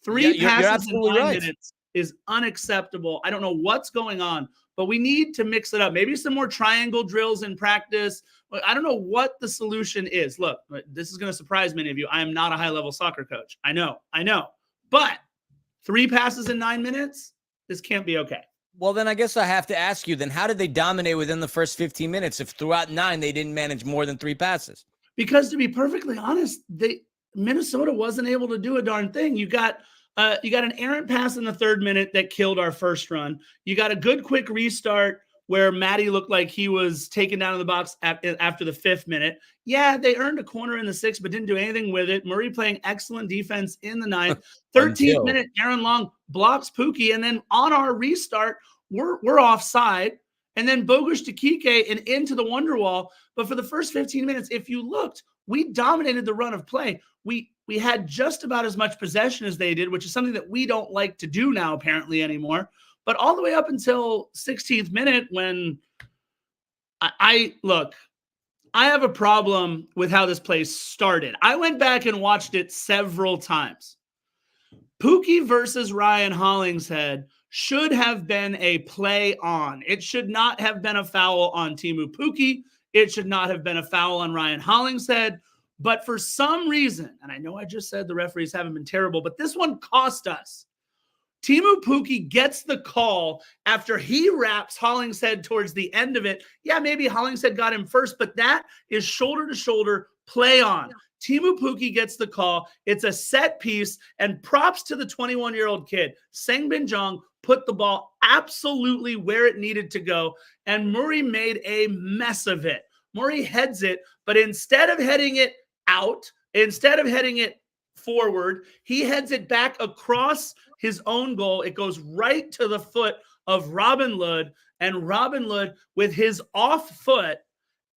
3 passes in 9 minutes is unacceptable. I don't know what's going on, but we need to mix it up. Maybe some more triangle drills in practice. I don't know what the solution is. Look, this is going to surprise many of you. I am not a high-level soccer coach. I know. But 3 passes in 9 minutes, this can't be okay. Well, then I guess I have to ask you, then how did they dominate within the first 15 minutes if throughout 9 they didn't manage more than 3 passes? Because to be perfectly honest, Minnesota wasn't able to do a darn thing. You got an errant pass in the 3rd minute that killed our first run. You got a good quick restart where Matty looked like he was taken down in the box after the 5th minute. Yeah, they earned a corner in the 6th, but didn't do anything with it. Murray playing excellent defense in the 9th. 13th minute, Aaron Long blocks Pookie, and then on our restart, we're offside. And then Bogusz to Kike and into the Wonderwall. But for the first 15 minutes, if you looked, we dominated the run of play. We had just about as much possession as they did, which is something that we don't like to do now apparently anymore. But all the way up until 16th minute when I have a problem with how this play started. I went back and watched it several times. Pookie versus Ryan Hollingshead should have been a play on. It should not have been a foul on Teemu Pukki. It should not have been a foul on Ryan Hollingshead. But for some reason, and I know I just said the referees haven't been terrible, but this one cost us. Teemu Pukki gets the call after he wraps Hollingshead towards the end of it. Yeah, maybe Hollingshead got him first, but that is shoulder to shoulder play on. Teemu Pukki gets the call. It's a set piece, and props to the 21-year-old kid. Sangbin Jong put the ball absolutely where it needed to go, and Murray made a mess of it. Murray heads it, but instead of heading it out, instead of heading it forward, he heads it back across his own goal. It goes right to the foot of Robin Lod, and Robin Lod, with his off foot,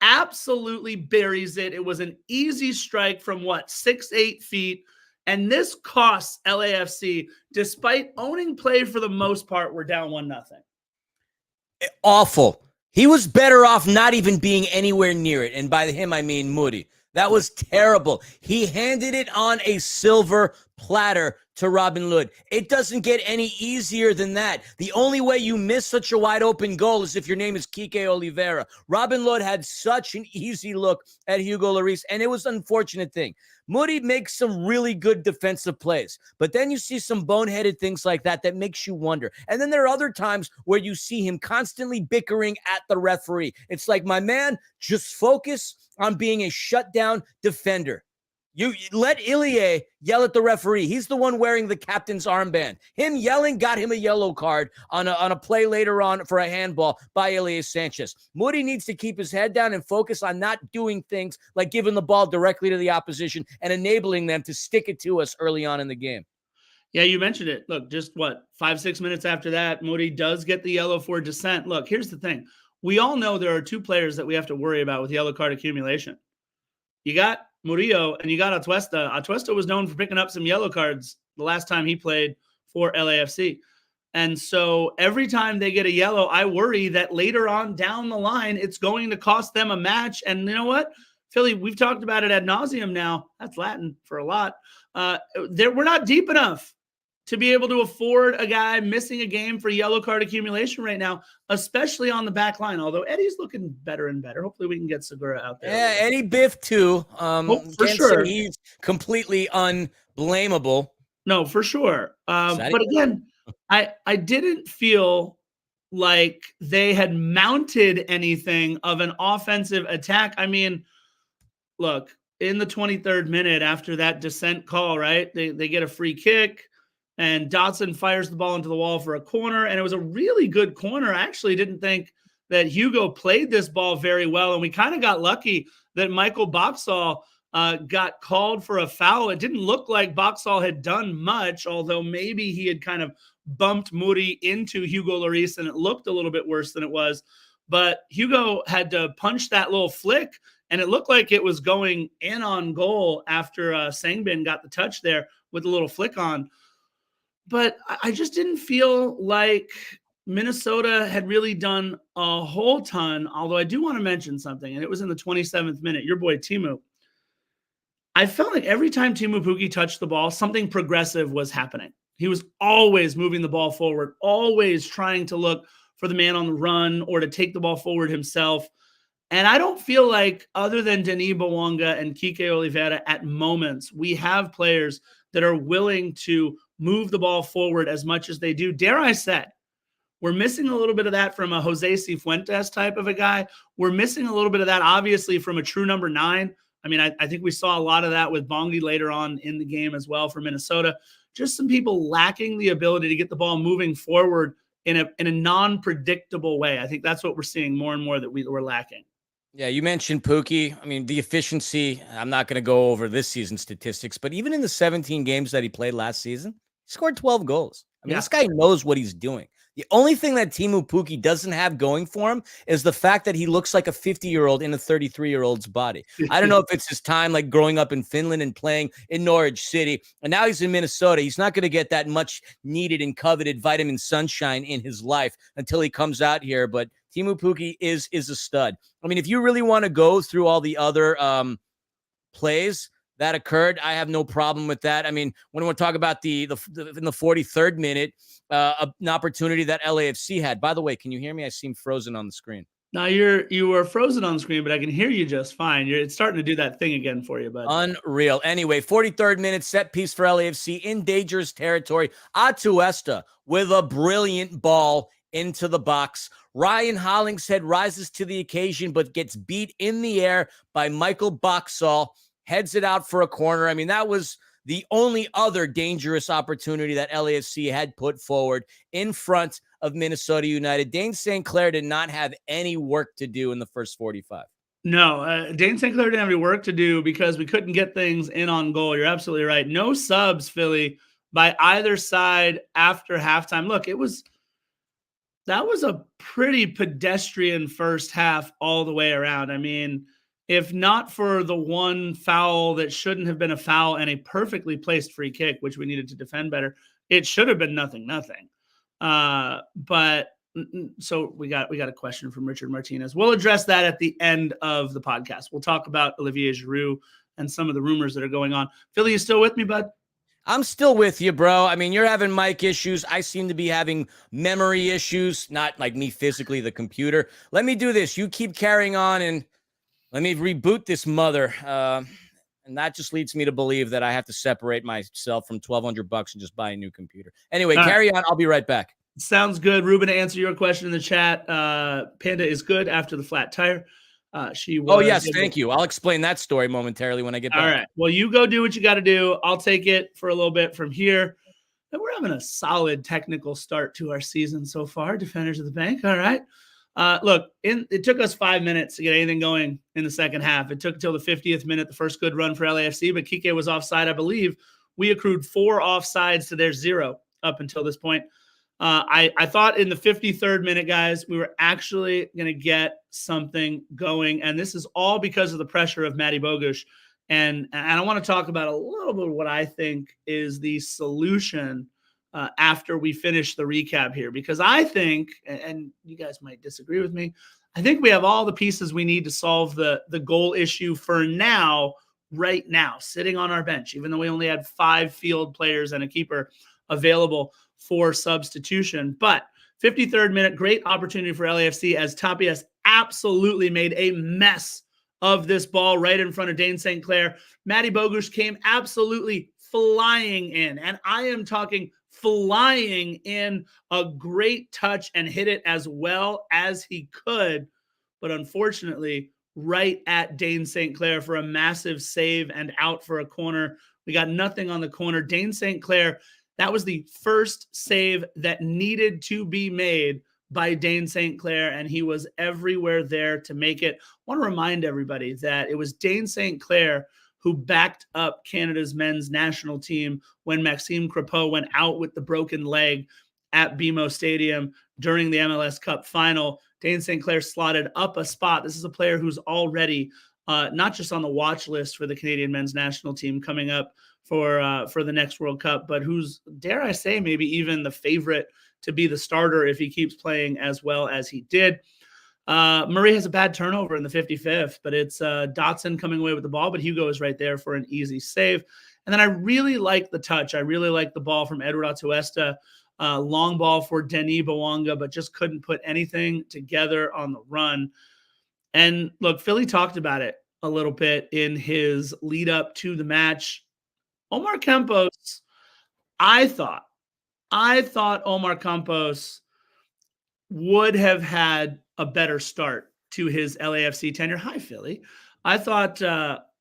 absolutely buries it. It was an easy strike from 6-8 feet. And this costs LAFC, despite owning play for the most part. We're down 1-0. Awful. He was better off not even being anywhere near it. And by him, I mean Moody. That was terrible. He handed it on a silver platter to Robin Lod. It doesn't get any easier than that. The only way you miss such a wide open goal is if your name is Kike Oliveira. Robin Lod had such an easy look at Hugo Lloris, and it was an unfortunate thing. Moody makes some really good defensive plays, but then you see some boneheaded things like that makes you wonder. And then there are other times where you see him constantly bickering at the referee. It's like, my man, just focus on being a shutdown defender. You let Ilie yell at the referee. He's the one wearing the captain's armband. Him yelling got him a yellow card on a play later on for a handball by Ilie Sanchez. Moody needs to keep his head down and focus on not doing things like giving the ball directly to the opposition and enabling them to stick it to us early on in the game. Yeah, you mentioned it. Look, just 5-6 minutes after that, Moody does get the yellow for dissent. Look, here's the thing. We all know there are two players that we have to worry about with yellow card accumulation. You got Murillo and you got Atuesta. Atuesta was known for picking up some yellow cards the last time he played for LAFC. And so every time they get a yellow, I worry that later on down the line, it's going to cost them a match. And you know what? Philly, we've talked about it ad nauseum now. That's Latin for a lot. We're not deep enough to be able to afford a guy missing a game for yellow card accumulation right now, especially on the back line. Although Eddie's looking better and better. Hopefully we can get Segura out there. Yeah, Eddie Biff too. For sure. He's completely unblameable. No, for sure. But again, I didn't feel like they had mounted anything of an offensive attack. I mean, look, in the 23rd minute after that dissent call, right, they get a free kick. And Dotson fires the ball into the wall for a corner, and it was a really good corner. I actually didn't think that Hugo played this ball very well, and we kind of got lucky that Michael Boxall got called for a foul. It didn't look like Boxall had done much, although maybe he had kind of bumped Moody into Hugo Lloris, and it looked a little bit worse than it was. But Hugo had to punch that little flick, and it looked like it was going in on goal after Sangbin got the touch there with a little flick on. But I just didn't feel like Minnesota had really done a whole ton, although I do want to mention something, and it was in the 27th minute. Your boy, Teemu. I felt like every time Teemu Pukki touched the ball, something progressive was happening. He was always moving the ball forward, always trying to look for the man on the run or to take the ball forward himself. And I don't feel like, other than Denis Bouanga and Kike Oliveira, at moments, we have players that are willing to move the ball forward as much as they do. Dare I say, we're missing a little bit of that from a Jose Cifuentes type of a guy. We're missing a little bit of that, obviously, from a true number 9. I mean, I think we saw a lot of that with Bongi later on in the game as well for Minnesota. Just some people lacking the ability to get the ball moving forward in a non-predictable way. I think that's what we're seeing more and more that we're lacking. Yeah, you mentioned Pookie. I mean, the efficiency, I'm not going to go over this season's statistics, but even in the 17 games that he played last season, he scored 12 goals. I mean, This guy knows what he's doing. The only thing that Teemu Pukki doesn't have going for him is the fact that he looks like a 50-year-old in a 33-year-old's body. I don't know if it's his time, like growing up in Finland and playing in Norwich City, and now he's in Minnesota. He's not going to get that much needed and coveted vitamin sunshine in his life until he comes out here. But Teemu Pukki is a stud. I mean, if you really want to go through all the other plays that occurred, I have no problem with that. I mean, when we talk about in the 43rd minute, an opportunity that LAFC had. By the way, can you hear me? I seem frozen on the screen. No, you were frozen on the screen, but I can hear you just fine. It's starting to do that thing again for you, bud. Unreal. Anyway, 43rd minute, set piece for LAFC in dangerous territory. Atuesta with a brilliant ball into the box. Ryan Hollingshead rises to the occasion, but gets beat in the air by Michael Boxall. Heads it out for a corner. I mean, that was the only other dangerous opportunity that LAFC had put forward in front of Minnesota United. Dane St. Clair did not have any work to do in the first 45. No, Dane St. Clair didn't have any work to do because we couldn't get things in on goal. You're absolutely right. No subs, Philly, by either side after halftime. Look, that was a pretty pedestrian first half all the way around. I mean, if not for the one foul that shouldn't have been a foul and a perfectly placed free kick, which we needed to defend better, it should have been 0-0. But so we got a question from Richard Martinez. We'll address that at the end of the podcast. We'll talk about Olivier Giroud and some of the rumors that are going on. Philly, you still with me, bud? I'm still with you, bro. I mean, you're having mic issues. I seem to be having memory issues, not like me physically, the computer. Let me do this. You keep carrying on and let me reboot this mother. And that just leads me to believe that I have to separate myself from $1,200 and just buy a new computer. Anyway, carry on. I'll be right back. Sounds good. Ruben, to answer your question in the chat, Panda is good after the flat tire. She was. Oh, yes. Thank you. I'll explain that story momentarily when I get back. All right. Well, you go do what you got to do. I'll take it for a little bit from here. And we're having a solid technical start to our season so far, Defenders of the Bank. All right. Look, it took us 5 minutes to get anything going in the second half. It took until the 50th minute, the first good run for LAFC, but Kike was offside. I believe we accrued 4 offsides to their 0 up until this point. I thought in the 53rd minute, guys, we were actually going to get something going. And this is all because of the pressure of Matty Bogusz. And I want to talk about a little bit of what I think is the solution after we finish the recap here, because I think, and you guys might disagree with me, I think we have all the pieces we need to solve the goal issue for now, right now, sitting on our bench, even though we only had 5 field players and a keeper available for substitution. But 53rd minute, great opportunity for LAFC as Tapias absolutely made a mess of this ball right in front of Dane St. Clair. Matty Bogusz came absolutely flying in, and I am talking flying in, a great touch and hit it as well as he could. But unfortunately, right at Dane St. Clair for a massive save and out for a corner. We got nothing on the corner. Dane St. Clair, that was the first save that needed to be made by Dane St. Clair, and he was everywhere there to make it. I want to remind everybody that it was Dane St. Clair who backed up Canada's men's national team when Maxime Crepeau went out with the broken leg at BMO Stadium during the MLS Cup final. Dane St. Clair slotted up a spot. This is a player who's already not just on the watch list for the Canadian men's national team coming up for the next World Cup, but who's, dare I say, maybe even the favorite to be the starter if he keeps playing as well as he did. Murray has a bad turnover in the 55th, but it's Dotson coming away with the ball, but Hugo is right there for an easy save. And then I really like the touch. I really like the ball from Edward Atuesta. Long ball for Denis Bouanga, but just couldn't put anything together on the run. And look, Philly talked about it a little bit in his lead up to the match. Omar Campos, I thought Omar Campos would have had a better start to his LAFC tenure. Hi, Philly. I thought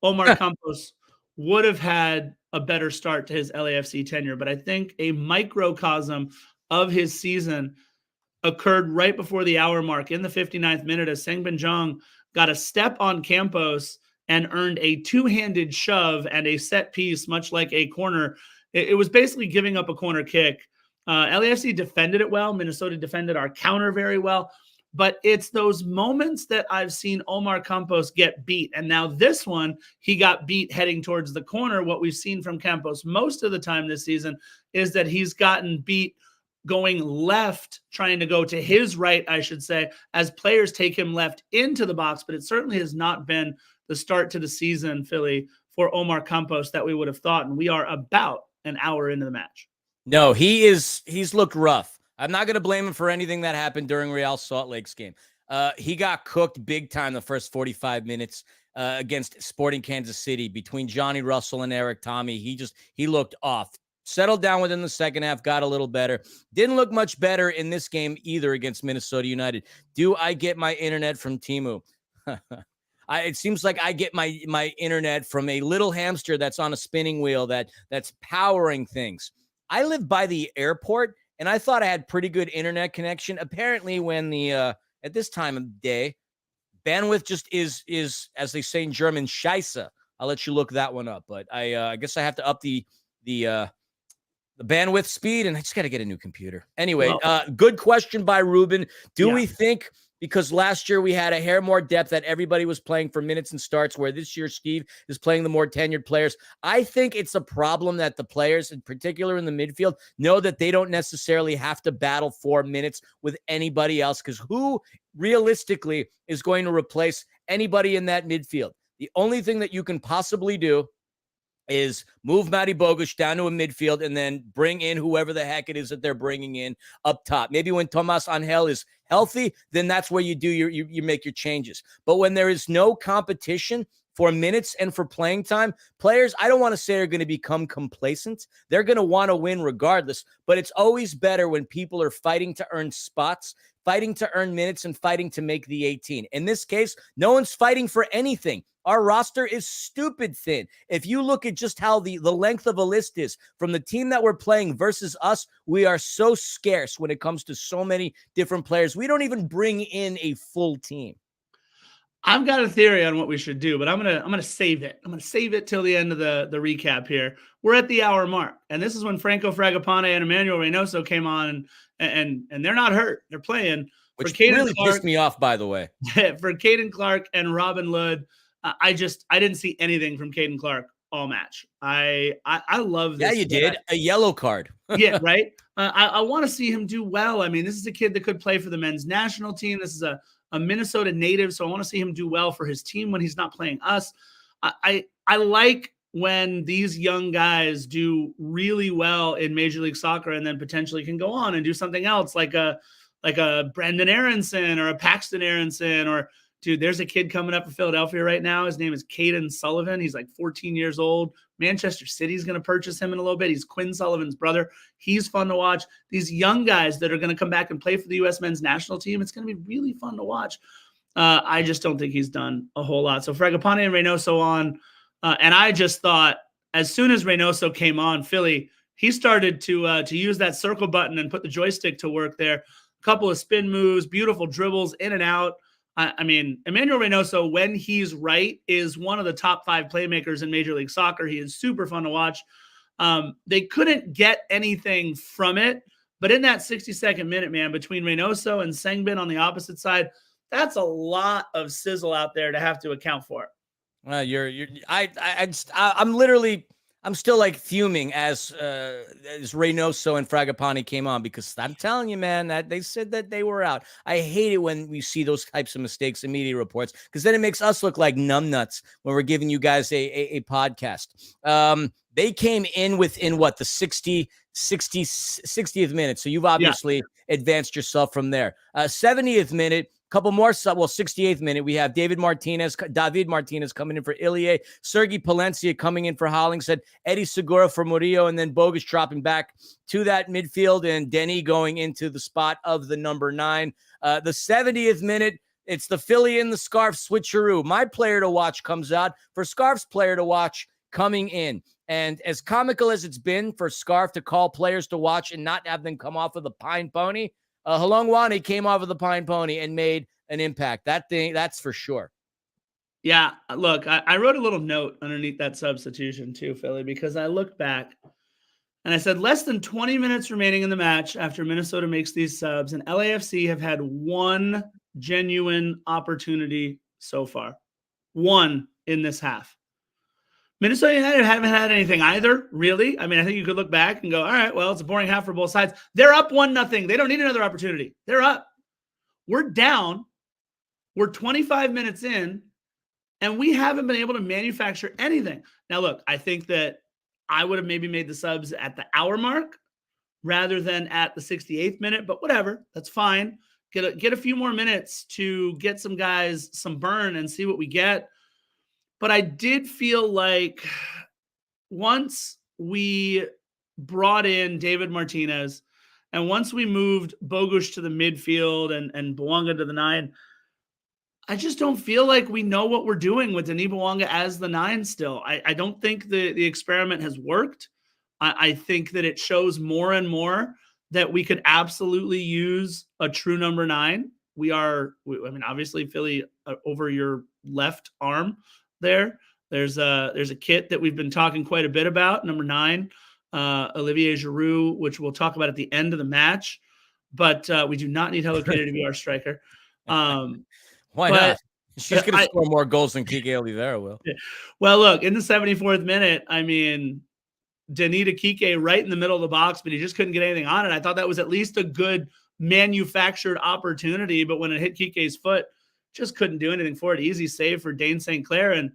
Omar Campos would have had a better start to his LAFC tenure, but I think a microcosm of his season occurred right before the hour mark in the 59th minute as Sengbin Jong got a step on Campos and earned a two-handed shove and a set piece, much like a corner. It was basically giving up a corner kick. LAFC defended it well. Minnesota defended our counter very well. But it's those moments that I've seen Omar Campos get beat. And now this one, he got beat heading towards the corner. What we've seen from Campos most of the time this season is that he's gotten beat going left, trying to go to his right, I should say, as players take him left into the box. But it certainly has not been the start to the season, Philly, for Omar Campos that we would have thought. And we are about an hour into the match. No, he's looked rough. I'm not going to blame him for anything that happened during Real Salt Lake's game. He got cooked big time the first 45 minutes against Sporting Kansas City between Johnny Russell and Eric Tommy. He looked off. Settled down within the second half, got a little better. Didn't look much better in this game either against Minnesota United. Do I get my internet from Temu? It seems like I get my internet from a little hamster that's on a spinning wheel that's powering things. I live by the airport, and I thought I had pretty good internet connection. Apparently, when at this time of day, bandwidth just is as they say in German, Scheiße. I'll let you look that one up, but I guess I have to up the bandwidth speed, and I just got to get a new computer. Anyway, good question by Ruben. Do we think, because last year we had a hair more depth that everybody was playing for minutes and starts, where this year Steve is playing the more tenured players? I think it's a problem that the players, in particular in the midfield, know that they don't necessarily have to battle for minutes with anybody else, because who realistically is going to replace anybody in that midfield? The only thing that you can possibly do is move Matty Bogusz down to a midfield and then bring in whoever the heck it is that they're bringing in up top. Maybe when Tomas Angel is healthy, then that's where you do you make your changes. But when there is no competition for minutes and for playing time, players, I don't want to say are going to become complacent. They're going to want to win regardless, but it's always better when people are fighting to earn spots, fighting to earn minutes, and fighting to make the 18. In this case, no one's fighting for anything. Our roster is stupid thin. If you look at just how the length of a list is from the team that we're playing versus us, we are so scarce when it comes to so many different players. We don't even bring in a full team. I've got a theory on what we should do, but I'm gonna save it. I'm gonna save it till the end of the recap here. We're at the hour mark, and this is when Franco Fragapane and Emmanuel Reynoso came on, and they're not hurt. They're playing. Which really pissed me off, by the way. For Caden Clark and Robin Lod, I didn't see anything from Caden Clark all match. I love this. Yeah, you did. A yellow card. Yeah, right. I want to see him do well. I mean, this is a kid that could play for the men's national team. This is a Minnesota native, so I want to see him do well for his team when he's not playing us. I like when these young guys do really well in Major League Soccer and then potentially can go on and do something else, like a Brendan Aronson or a Paxton Aronson, or dude, there's a kid coming up for Philadelphia right now. His name is Caden Sullivan. He's like 14 years old. Manchester City's going to purchase him in a little bit. He's Quinn Sullivan's brother. He's fun to watch. These young guys that are going to come back and play for the U.S. men's national team, it's going to be really fun to watch. I just don't think he's done a whole lot. So Fragapane and Reynoso on, and I just thought as soon as Reynoso came on, Philly, he started to use that circle button and put the joystick to work there. A couple of spin moves, beautiful dribbles in and out. I mean, Emmanuel Reynoso, when he's right, is one of the top 5 playmakers in Major League Soccer. He is super fun to watch. They couldn't get anything from it, but in that 62nd minute, man, between Reynoso and Sengbin on the opposite side, that's a lot of sizzle out there to have to account for. I'm still like fuming as Reynoso and Fragapane came on, because I'm telling you, man, that they said that they were out. I hate it when we see those types of mistakes in media reports, because then it makes us look like numbnuts when we're giving you guys a podcast. They came in within the 60th minute. So you've obviously advanced yourself from there. 70th minute. Couple more, 68th minute, we have David Martinez coming in for Ilie, Sergi Palencia coming in for Hollingshead, Eddie Segura for Murillo, and then Bogusz dropping back to that midfield, and Denny going into the spot of the number 9. The 70th minute, It's the Philly in the scarf switcheroo. My player to watch comes out for Scarf's player to watch coming in. And as comical as it's been for Scarf to call players to watch and not have them come off of the Pine Pony, Halongwani came off of the Pine Pony and made an impact. That's for sure. Yeah, look, I wrote a little note underneath that substitution too, Philly, because I look back and I said less than 20 minutes remaining in the match after Minnesota makes these subs, and LAFC have had one genuine opportunity so far. One in this half. Minnesota United haven't had anything either, really. I mean, I think you could look back and go, all right, well, it's a boring half for both sides. They're up 1-0. They don't need another opportunity. They're up. We're down. We're 25 minutes in, and we haven't been able to manufacture anything. Now, look, I think that I would have maybe made the subs at the hour mark rather than at the 68th minute, but whatever. That's fine. Get a few more minutes to get some guys some burn and see what we get. But I did feel like once we brought in David Martinez and once we moved Bogusz to the midfield and Bouanga to the 9, I just don't feel like we know what we're doing with Denis Bouanga as the 9 still. I don't think the experiment has worked. I think that it shows more and more that we could absolutely use a true number 9. I mean, obviously, Philly, over your left arm there's a kit that we've been talking quite a bit about, number 9, Olivier Giroud, which we'll talk about at the end of the match. But we do not need Hello Kitty to be our striker. Why not? She's going to score more goals than Kike Oliveira will. Well, look, in the 74th minute, I mean, Denis to Kike right in the middle of the box, but he just couldn't get anything on it. I thought that was at least a good manufactured opportunity, but when it hit Kike's foot, just couldn't do anything for it. Easy save for Dane St. Clair. And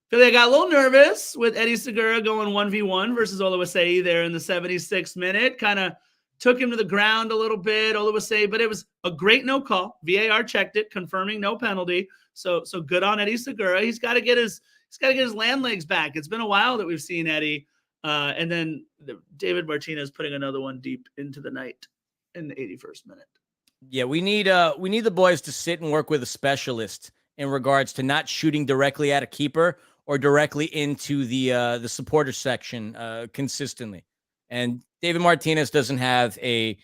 Philly, I got a little nervous with Eddie Segura going 1v1 versus Oluwaseyi there in the 76th minute. Kind of took him to the ground a little bit, Oluwaseyi, but it was a great no call. VAR checked it, confirming no penalty. So good on Eddie Segura. He's got to get his land legs back. It's been a while that we've seen Eddie. And then David Martinez putting another one deep into the night in the 81st minute. Yeah, we need the boys to sit and work with a specialist in regards to not shooting directly at a keeper or directly into the supporter section consistently. And David Martinez doesn't have a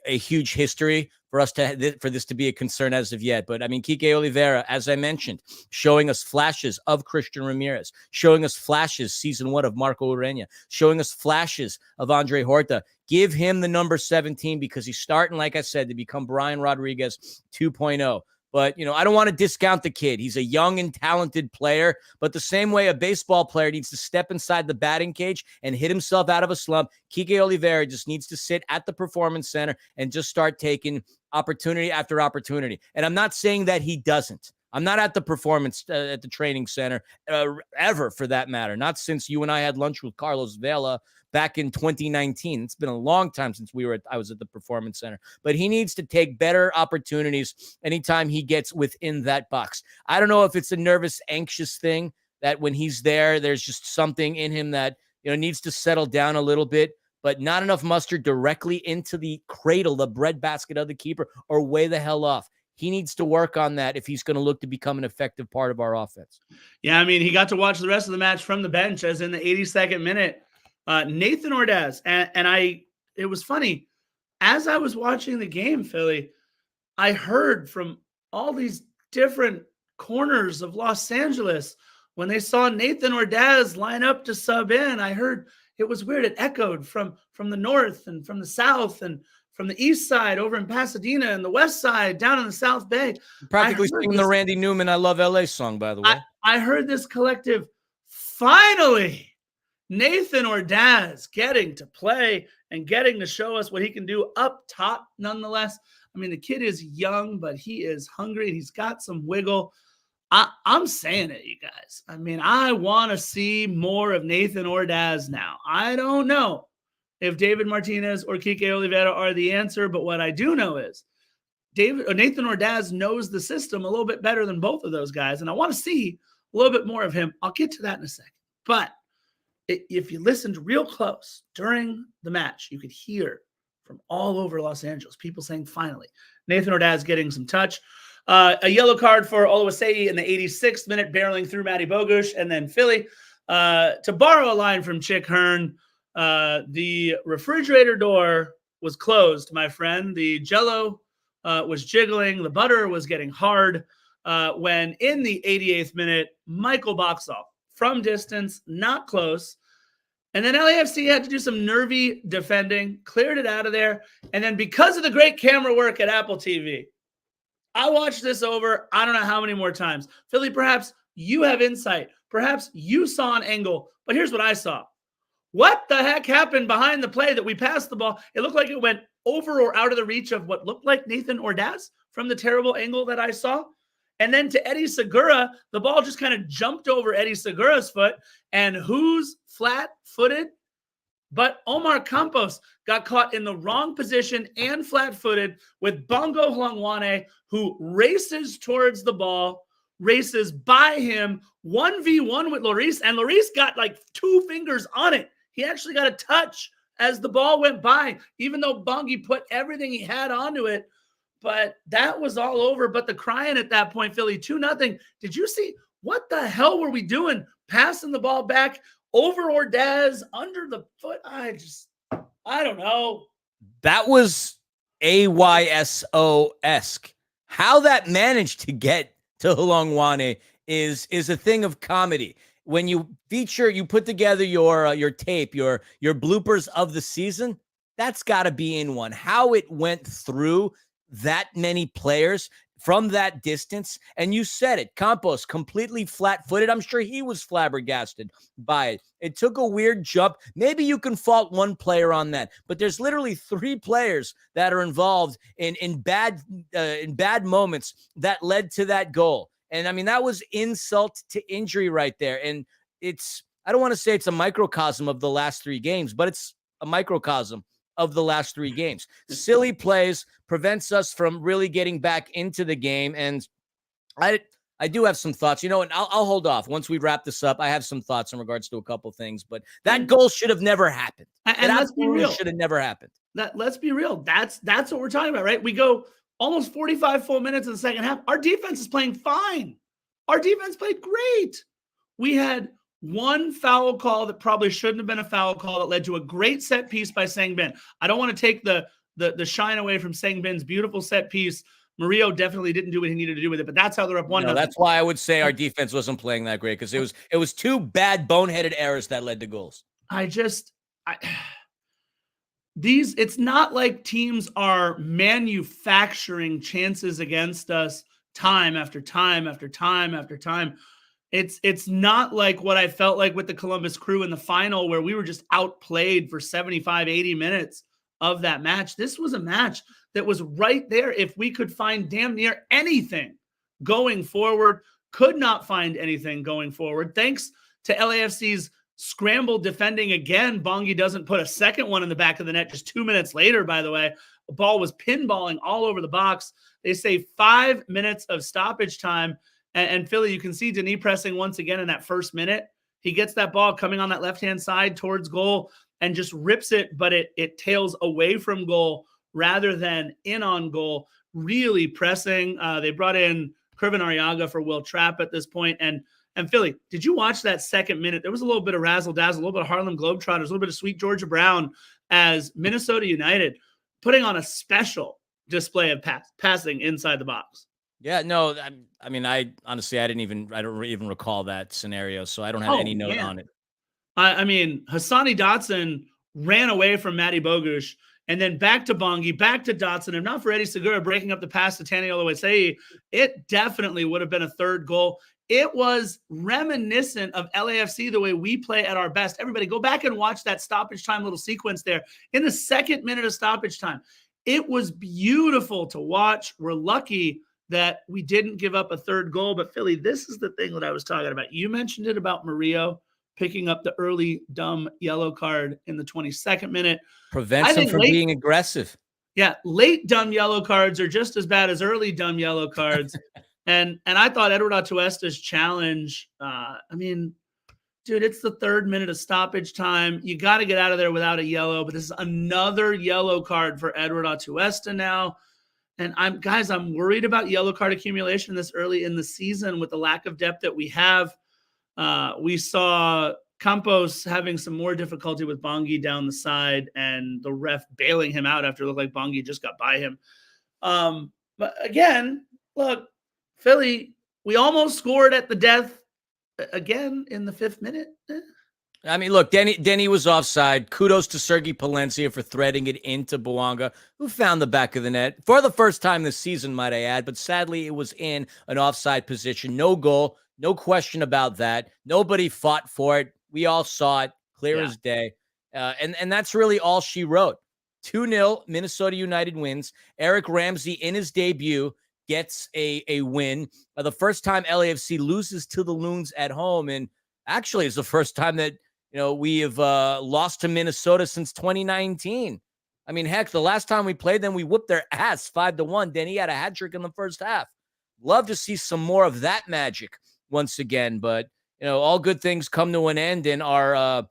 huge history for this to be a concern as of yet. But I mean, Kike Oliveira, as I mentioned, showing us flashes of Christian Ramirez, showing us flashes season 1 of Marco Urena, showing us flashes of Andre Horta. Give him the number 17 because he's starting, like I said, to become Brian Rodriguez 2.0. But, I don't want to discount the kid. He's a young and talented player, but the same way a baseball player needs to step inside the batting cage and hit himself out of a slump, Kike Oliveira just needs to sit at the performance center and just start taking opportunity after opportunity. And I'm not saying that he doesn't. I'm not at the performance at the training center ever, for that matter. Not since you and I had lunch with Carlos Vela back in 2019. It's been a long time since I was at the performance center. But he needs to take better opportunities anytime he gets within that box. I don't know if it's a nervous, anxious thing that when he's there's just something in him that needs to settle down a little bit. But not enough mustard directly into the cradle, the breadbasket of the keeper, or way the hell off. He needs to work on that if he's going to look to become an effective part of our offense. Yeah, I mean, he got to watch the rest of the match from the bench, as in the 82nd minute. Nathan Ordaz, and it was funny. As I was watching the game, Philly, I heard from all these different corners of Los Angeles when they saw Nathan Ordaz line up to sub in. I heard it was weird. It echoed from the north and from the south and from the east side over in Pasadena and the west side down in the South Bay. Practically singing the Randy Newman I Love LA song, by the way. I heard this collective, finally, Nathan Ordaz getting to play and getting to show us what he can do up top nonetheless. I mean, the kid is young, but he is hungry. He's got some wiggle. I'm saying it, you guys. I mean, I want to see more of Nathan Ordaz now. I don't know if David Martinez or Kike Oliveira are the answer, but what I do know is Nathan Ordaz knows the system a little bit better than both of those guys, and I want to see a little bit more of him. I'll get to that in a second. But if you listened real close during the match, you could hear from all over Los Angeles people saying, finally, Nathan Ordaz getting some touch. A yellow card for Oluwaseyi in the 86th minute, barreling through Matty Bogusz. And then Philly, to borrow a line from Chick Hearn, the refrigerator door was closed, my friend. The Jell-O was jiggling. The butter was getting hard when in the 88th minute, Michael Boxall from distance, not close. And then LAFC had to do some nervy defending, cleared it out of there. And then because of the great camera work at Apple TV, I watched this over I don't know how many more times. Philly, perhaps you have insight. Perhaps you saw an angle. But here's what I saw. What the heck happened behind the play that we passed the ball? It looked like it went over or out of the reach of what looked like Nathan Ordaz from the terrible angle that I saw. And then to Eddie Segura, the ball just kind of jumped over Eddie Segura's foot. And who's flat-footed? But Omar Campos got caught in the wrong position and flat-footed with Bongo Hlongwane, who races towards the ball, races by him, 1v1 with Lloris, and Lloris got like 2 fingers on it. He actually got a touch as the ball went by, even though Bongi put everything he had onto it. But that was all over. But the crying at that point, Philly, 2-0. Did you see what the hell were we doing? Passing the ball back over Ordaz, under the foot. I don't know. That was AYSO-esque. How that managed to get to Hlongwane is a thing of comedy. When you put together your tape, your bloopers of the season, that's got to be in one. How it went through that many players from that distance. And you said it, Campos completely flat-footed. I'm sure he was flabbergasted by it. It took a weird jump. Maybe you can fault one player on that, but there's literally 3 players that are involved in bad moments that led to that goal. And I mean, that was insult to injury right there. And I don't want to say it's a microcosm of the last 3 games, but it's a microcosm of the last 3 games. Silly plays prevents us from really getting back into the game. And I do have some thoughts, and I'll hold off. Once we wrap this up, I have some thoughts in regards to a couple things, but that goal should have never happened. And let's be real. Should have never happened. Let's be real. That's what we're talking about, right? We go almost 45 full minutes in the second half. Our defense is playing fine. Our defense played great. We had one foul call that probably shouldn't have been a foul call that led to a great set piece by Sangbin. I don't want to take the shine away from Sangbin's beautiful set piece. Murillo definitely didn't do what he needed to do with it, but that's how they're up 1-0. That's why I would say our defense wasn't playing that great, because it was 2 bad boneheaded errors that led to goals. It's not like teams are manufacturing chances against us time after time after time after time. It's not like what I felt like with the Columbus Crew in the final, where we were just outplayed for 75, 80 minutes of that match. This was a match that was right there. If we could find damn near anything going forward, could not find anything going forward. Thanks to LAFC's scramble defending again, Bongi doesn't put a second one in the back of the net just 2 minutes later, by the way. The ball was pinballing all over the box. They say 5 minutes of stoppage time. And Philly, you can see Denis pressing once again in that first minute. He gets that ball coming on that left-hand side towards goal and just rips it, but it tails away from goal rather than in on goal. Really pressing. They brought in Kervin Arriaga for Will Trapp at this point. And Philly, did you watch that second minute? There was a little bit of razzle-dazzle, a little bit of Harlem Globetrotters, a little bit of sweet Georgia Brown as Minnesota United putting on a special display of passing inside the box. Yeah, no, I mean, I honestly, I don't even recall that scenario, so I don't have any note on it. I mean, Hassani Dotson ran away from Matty Bogusz, and then back to Bongi, back to Dotson. If not for Eddie Segura breaking up the pass to Tani Oluwaseyi, it definitely would have been a third goal. It was reminiscent of LAFC, the way we play at our best. Everybody, go back and watch that stoppage time little sequence there in the second minute of stoppage time. It was beautiful to watch. We're lucky that we didn't give up a third goal. But Philly, this is the thing that I was talking about. You mentioned it about Murillo picking up the early dumb yellow card in the 22nd minute. Prevents him from being aggressive. Yeah, late dumb yellow cards are just as bad as early dumb yellow cards. and I thought Edward Atuesta's challenge, dude, it's the 3rd minute of stoppage time. You got to get out of there without a yellow, but this is another yellow card for Edward Atuesta now. And I'm worried about yellow card accumulation this early in the season with the lack of depth that we have. We saw Campos having some more difficulty with Bongi down the side and the ref bailing him out after it looked like Bongi just got by him. But again, look, Philly, we almost scored at the death again in the 5th minute. I mean, look, Denny was offside. Kudos to Sergei Palencia for threading it into Bouanga, who found the back of the net for the first time this season, might I add. But sadly, it was in an offside position. No goal, no question about that. Nobody fought for it. We all saw it, clear as day. And that's really all she wrote. 2-0, Minnesota United wins. Eric Ramsey, in his debut, gets a win. The first time LAFC loses to the Loons at home. And actually, it's the first time that we have lost to Minnesota since 2019. I mean, heck, the last time we played them, we whooped their ass 5-1. Then he had a hat trick in the first half. Love to see some more of that magic once again. But, all good things come to an end. And our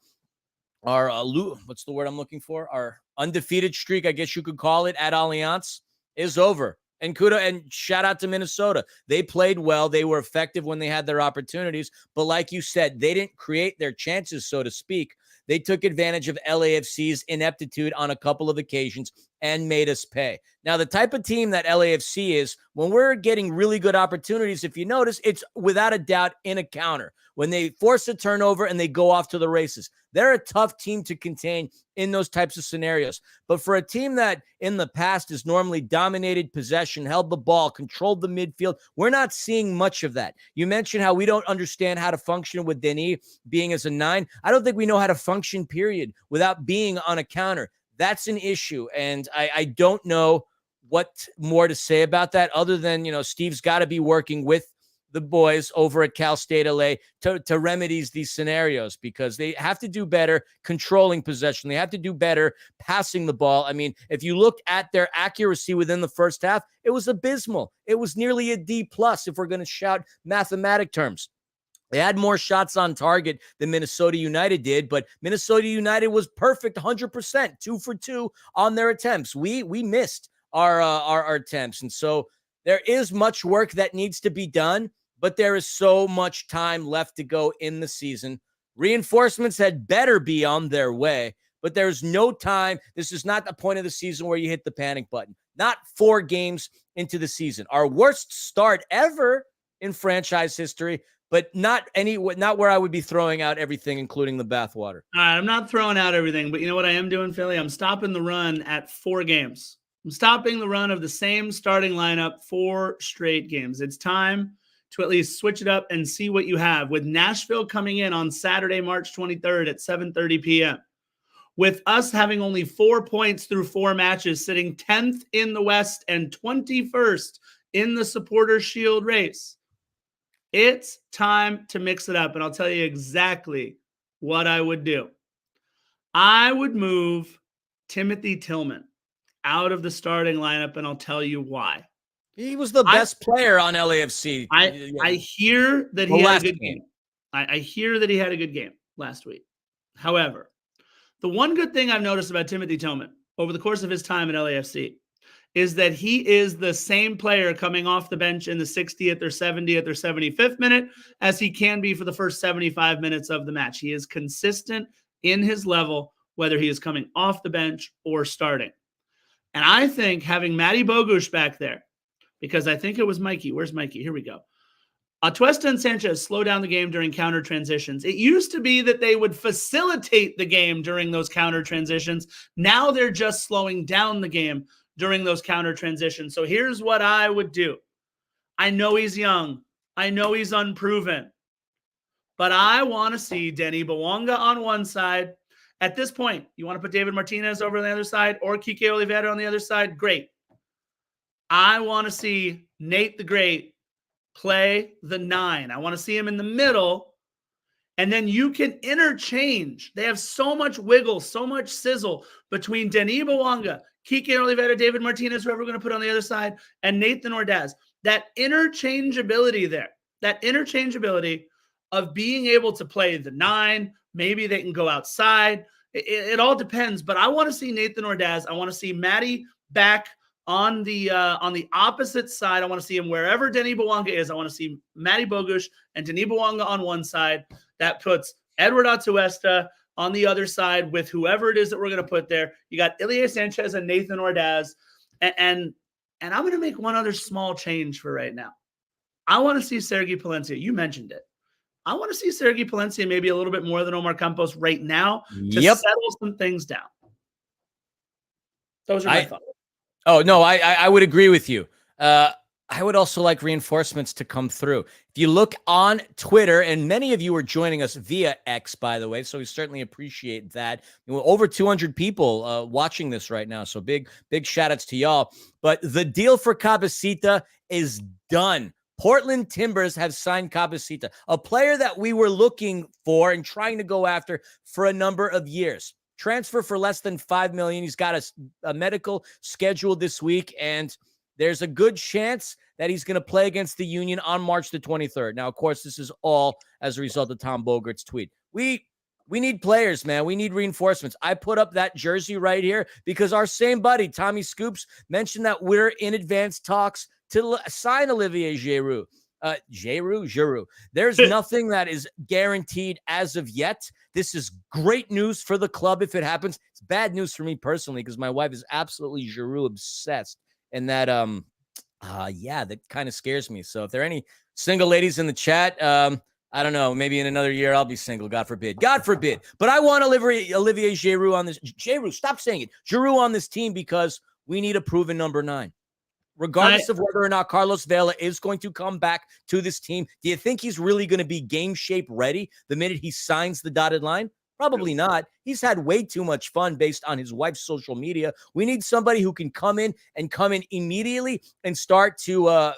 what's the word I'm looking for? Our undefeated streak, I guess you could call it, at Allianz is over. And shout out to Minnesota. They played well. They were effective when they had their opportunities. But like you said, they didn't create their chances, so to speak. They took advantage of LAFC's ineptitude on a couple of occasions and made us pay. Now, the type of team that LAFC is, when we're getting really good opportunities, if you notice, it's without a doubt in a counter. When they force a turnover and they go off to the races, they're a tough team to contain in those types of scenarios. But for a team that in the past has normally dominated possession, held the ball, controlled the midfield, we're not seeing much of that. You mentioned how we don't understand how to function with Denis being as a 9. I don't think we know how to function, period, without being on a counter. That's an issue. And I don't know what more to say about that other than, Steve's got to be working with the boys over at Cal State LA to remedy these scenarios, because they have to do better controlling possession. They have to do better passing the ball. I mean, if you look at their accuracy within the first half, it was abysmal. It was nearly a D+ if we're going to shout mathematic terms. They had more shots on target than Minnesota United did, but Minnesota United was perfect 100%, 2 for 2 on their attempts. We missed our attempts. And so there is much work that needs to be done, but there is so much time left to go in the season. Reinforcements had better be on their way, but there's no time. This is not the point of the season where you hit the panic button. Not 4 games into the season. Our worst start ever in franchise history, but not where I would be throwing out everything, including the bathwater. All right, I'm not throwing out everything, but you know what I am doing, Philly? I'm stopping the run at 4 games. I'm stopping the run of the same starting lineup 4 straight games. It's time to at least switch it up and see what you have. With Nashville coming in on Saturday, March 23rd at 7:30 p.m. With us having only 4 points through 4 matches, sitting 10th in the West and 21st in the Supporters Shield race. It's time to mix it up, and I'll tell you exactly what I would do. I would move Timothy Tillman out of the starting lineup, and I'll tell you why. He was the best player on LAFC. I hear that he had a good game. I hear that he had a good game last week. However, the one good thing I've noticed about Timothy Tillman over the course of his time at LAFC is that he is the same player coming off the bench in the 60th or 70th or 75th minute as he can be for the first 75 minutes of the match. He is consistent in his level, whether he is coming off the bench or starting. And I think having Matty Bogusz back there, because I think it was Mikey. Where's Mikey? Here we go. Atuesta and Sanchez slow down the game during counter transitions. It used to be that they would facilitate the game during those counter transitions. Now they're just slowing down the game during those counter transitions. So here's what I would do. I know he's young. I know he's unproven. But I want to see Denny Bouanga on one side. At this point, you want to put David Martinez over on the other side or Kike Oliveira on the other side? Great. I want to see Nate the Great play the 9. I want to see him in the middle, and then you can interchange. They have so much wiggle, so much sizzle between Denis Bouanga, Kike Oliveira, David Martinez, whoever we're going to put on the other side, and Nathan Ordaz. That interchangeability there, that interchangeability of being able to play the 9, maybe they can go outside. It all depends, but I want to see Nathan Ordaz. I want to see Matty back On the opposite side, I want to see him wherever Denis Bouanga is. I want to see Matty Bogusz and Denis Bouanga on one side. That puts Edward Atuesta on the other side with whoever it is that we're going to put there. You got Ilie Sanchez and Nathan Ordaz. And I'm going to make one other small change for right now. I want to see Sergi Palencia. You mentioned it. I want to see Sergi Palencia maybe a little bit more than Omar Campos right now to settle some things down. Those are my thoughts. Oh, no, I would agree with you. I would also like reinforcements to come through. If you look on Twitter, and many of you are joining us via X, by the way, so we certainly appreciate that. We're over 200 people watching this right now, so big shout outs to y'all. But the deal for Cabecita is done. Portland Timbers have signed Cabecita, a player that we were looking for and trying to go after for a number of years. Transfer for less than $5 million. He's got a medical scheduled this week, and there's a good chance that he's going to play against the Union on March the 23rd. Now, of course, this is all as a result of Tom Bogert's tweet. We need players, man. We need reinforcements. I put up that jersey right here because our same buddy, Tommy Scoops, mentioned that we're in advanced talks to sign Olivier Giroud. Giroud. There's nothing that is guaranteed as of yet. This is great news for the club if it happens. It's bad news for me personally because my wife is absolutely Giroud obsessed. And that, that kind of scares me. So if there are any single ladies in the chat, I don't know, maybe in another year I'll be single. God forbid. God forbid. But I want Olivier Giroud on this. Giroud, stop saying it. Giroud on this team because we need a proven number 9. Regardless of whether or not Carlos Vela is going to come back to this team, do you think he's really going to be game shape ready the minute he signs the dotted line? Probably not. He's had way too much fun based on his wife's social media. We need somebody who can come in immediately and start to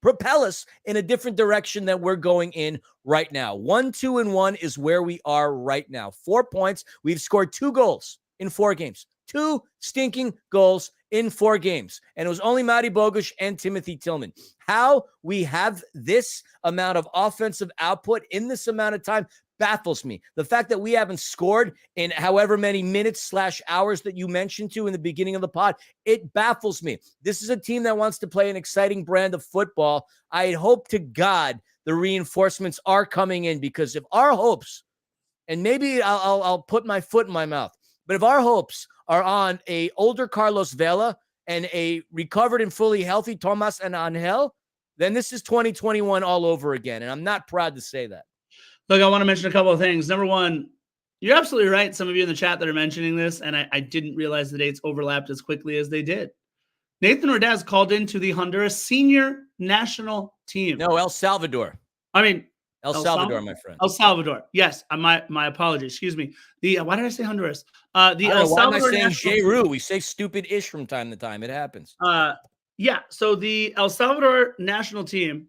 propel us in a different direction than we're going in right now. 1-2-1 is where we are right now. 4 points. We've scored 2 goals in 4 games. 2 stinking goals in 4 games. And it was only Matty Bogusz and Timothy Tillman. How we have this amount of offensive output in this amount of time baffles me. The fact that we haven't scored in however many minutes/hours that you mentioned to in the beginning of the pod, it baffles me. This is a team that wants to play an exciting brand of football. I hope to God the reinforcements are coming in, because if our hopes, and maybe I'll put my foot in my mouth, but if our hopes are on a older Carlos Vela and a recovered and fully healthy Tomas and Angel, then this is 2021 all over again. And I'm not proud to say that. Look, I want to mention a couple of things. Number one, you're absolutely right. Some of you in the chat that are mentioning this, and I didn't realize the dates overlapped as quickly as they did. Nathan Ordaz called into the Honduras senior national team. No, El Salvador. I mean, El Salvador, my friend. El Salvador. Yes, my apologies. Excuse me. Why did I say Honduras? The El Salvador. Why am I saying Giroud? We say stupid-ish from time to time. It happens. Yeah. So the El Salvador national team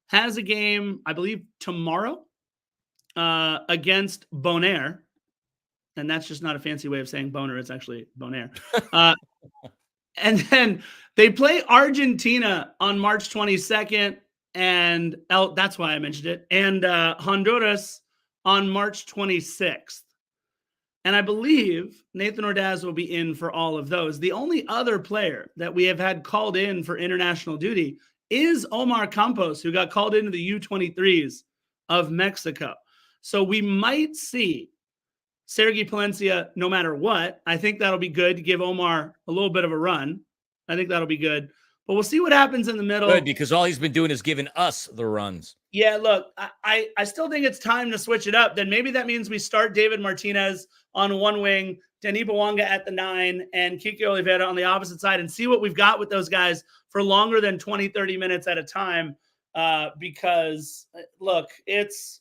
has a game, I believe, tomorrow against Bonaire. And that's just not a fancy way of saying boner. It's actually Bonaire. And then they play Argentina on March 22nd. And that's why I mentioned it. And Honduras on March 26th. And I believe Nathan Ordaz will be in for all of those. The only other player that we have had called in for international duty is Omar Campos, who got called into the U23s of Mexico. So we might see Sergi Palencia no matter what. I think that'll be good to give Omar a little bit of a run. I think that'll be good. But we'll see what happens in the middle. Good, because all he's been doing is giving us the runs. Yeah, look, I still think it's time to switch it up. Then maybe that means we start David Martinez on one wing, Denis Bouanga at the 9, and Kike Oliveira on the opposite side, and see what we've got with those guys for longer than 20, 30 minutes at a time. Because, look, it's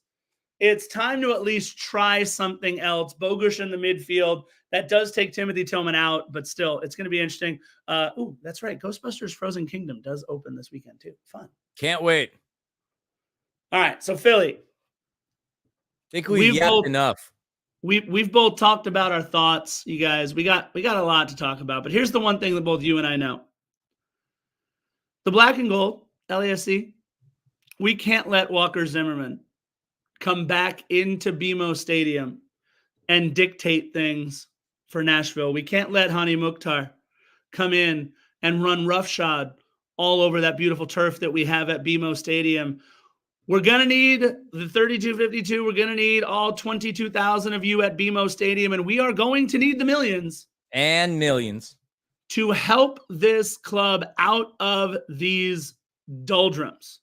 time to at least try something else. Bogusz in the midfield. That does take Timothy Tillman out, but still, it's going to be interesting. That's right. Ghostbusters Frozen Kingdom does open this weekend, too. Fun. Can't wait. All right, so Philly. I think we've yapped enough. We've both talked about our thoughts, you guys. We got a lot to talk about, but here's the one thing that both you and I know. The black and gold, LAFC, we can't let Walker Zimmerman come back into BMO Stadium and dictate things for Nashville. We can't let Hani Mukhtar come in and run roughshod all over that beautiful turf that we have at BMO Stadium. We're going to need the 3252. We're going to need all 22,000 of you at BMO Stadium, and we are going to need the millions and millions to help this club out of these doldrums.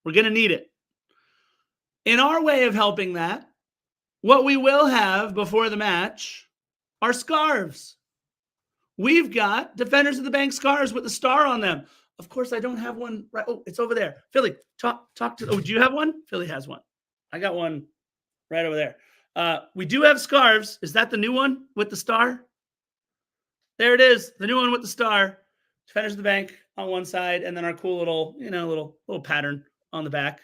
We're going to need it. In our way of helping that, what we will have before the match are scarves. We've got Defenders of the Banc scarves with the star on them. Of course, I don't have one. Right. Oh, it's over there. Philly, talk to. Oh, do you have one? Philly has one. I got one right over there. We do have scarves. Is that the new one with the star? There it is. The new one with the star. Defenders of the Banc on one side, and then our cool little, little pattern on the back.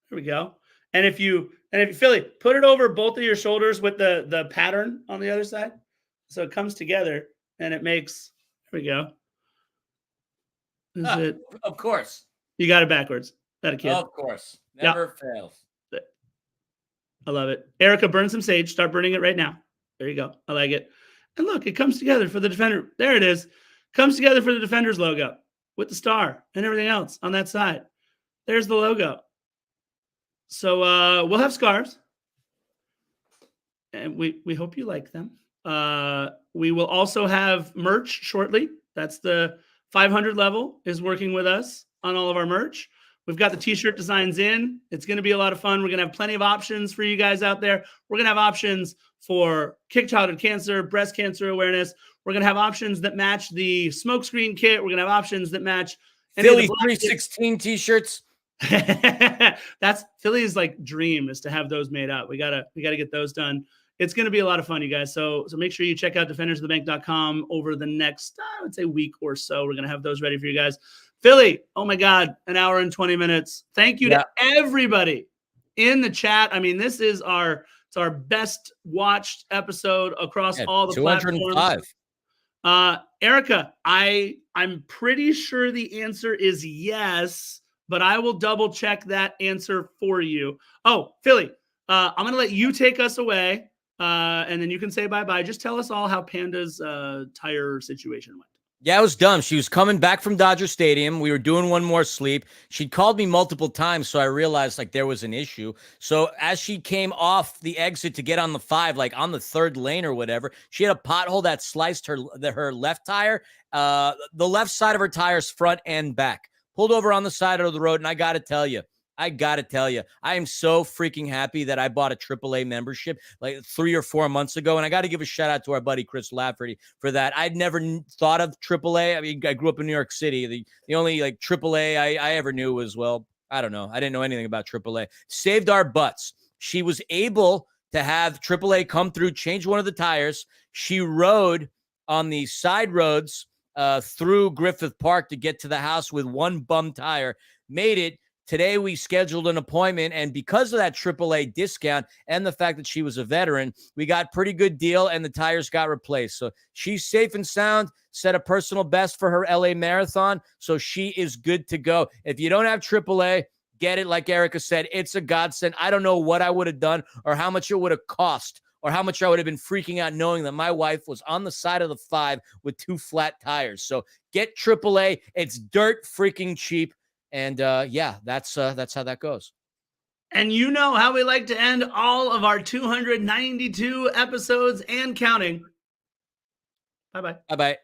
There we go. And if you Philly, put it over both of your shoulders with the pattern on the other side, so it comes together and it makes. There we go. It? Of course. You got it backwards. That a kid. Of course. Never fails. I love it. Erica, burn some sage. Start burning it right now. There you go. I like it. And look, it comes together for the Defender. There it is. Comes together for the Defenders logo with the star and everything else on that side. There's the logo. So we'll have scarves. And we hope you like them. We will also have merch shortly. That's the 500 level is working with us on all of our merch. We've got the t-shirt designs in. It's going to be a lot of fun. We're going to have plenty of options for you guys out there. We're going to have options for kick childhood cancer, breast cancer awareness. We're going to have options that match the smokescreen kit. We're going to have options that match Philly 316 t-shirts. That's Philly's like dream is to have those made up. We gotta get those done. It's going to be a lot of fun, you guys. So make sure you check out defendersofthebank.com over the next, I would say, week or so. We're going to have those ready for you guys. Philly, oh my God, an hour and 20 minutes. Thank you to everybody in the chat. I mean, this is our best watched episode across all the 205 platforms. Erica, I'm pretty sure the answer is yes, but I will double check that answer for you. Oh, Philly, I'm going to let you take us away. And then you can say bye-bye. Just tell us all how Panda's tire situation went. Yeah, it was dumb. She was coming back from Dodger Stadium. We were doing one more sleep. She'd called me multiple times, so I realized like there was an issue. So as she came off the exit to get on the 5, like on the 3rd lane or whatever, she had a pothole that sliced her left tire, the left side of her tires, front and back. Pulled over on the side of the road, and I got to tell you, I am so freaking happy that I bought a AAA membership like 3 or 4 months ago. And I got to give a shout out to our buddy, Chris Lafferty, for that. I'd never thought of AAA. I mean, I grew up in New York City. The only like AAA I ever knew was, well, I don't know. I didn't know anything about AAA. Saved our butts. She was able to have AAA come through, change one of the tires. She rode on the side roads through Griffith Park to get to the house with one bum tire, made it. Today, we scheduled an appointment, and because of that AAA discount and the fact that she was a veteran, we got pretty good deal, and the tires got replaced. So she's safe and sound, set a personal best for her LA Marathon, so she is good to go. If you don't have AAA, get it. Like Erica said, it's a godsend. I don't know what I would have done or how much it would have cost or how much I would have been freaking out knowing that my wife was on the side of the 5 with 2 flat tires. So get AAA. It's dirt freaking cheap. And yeah, that's how that goes. And you know how we like to end all of our 292 episodes and counting. Bye-bye. Bye-bye.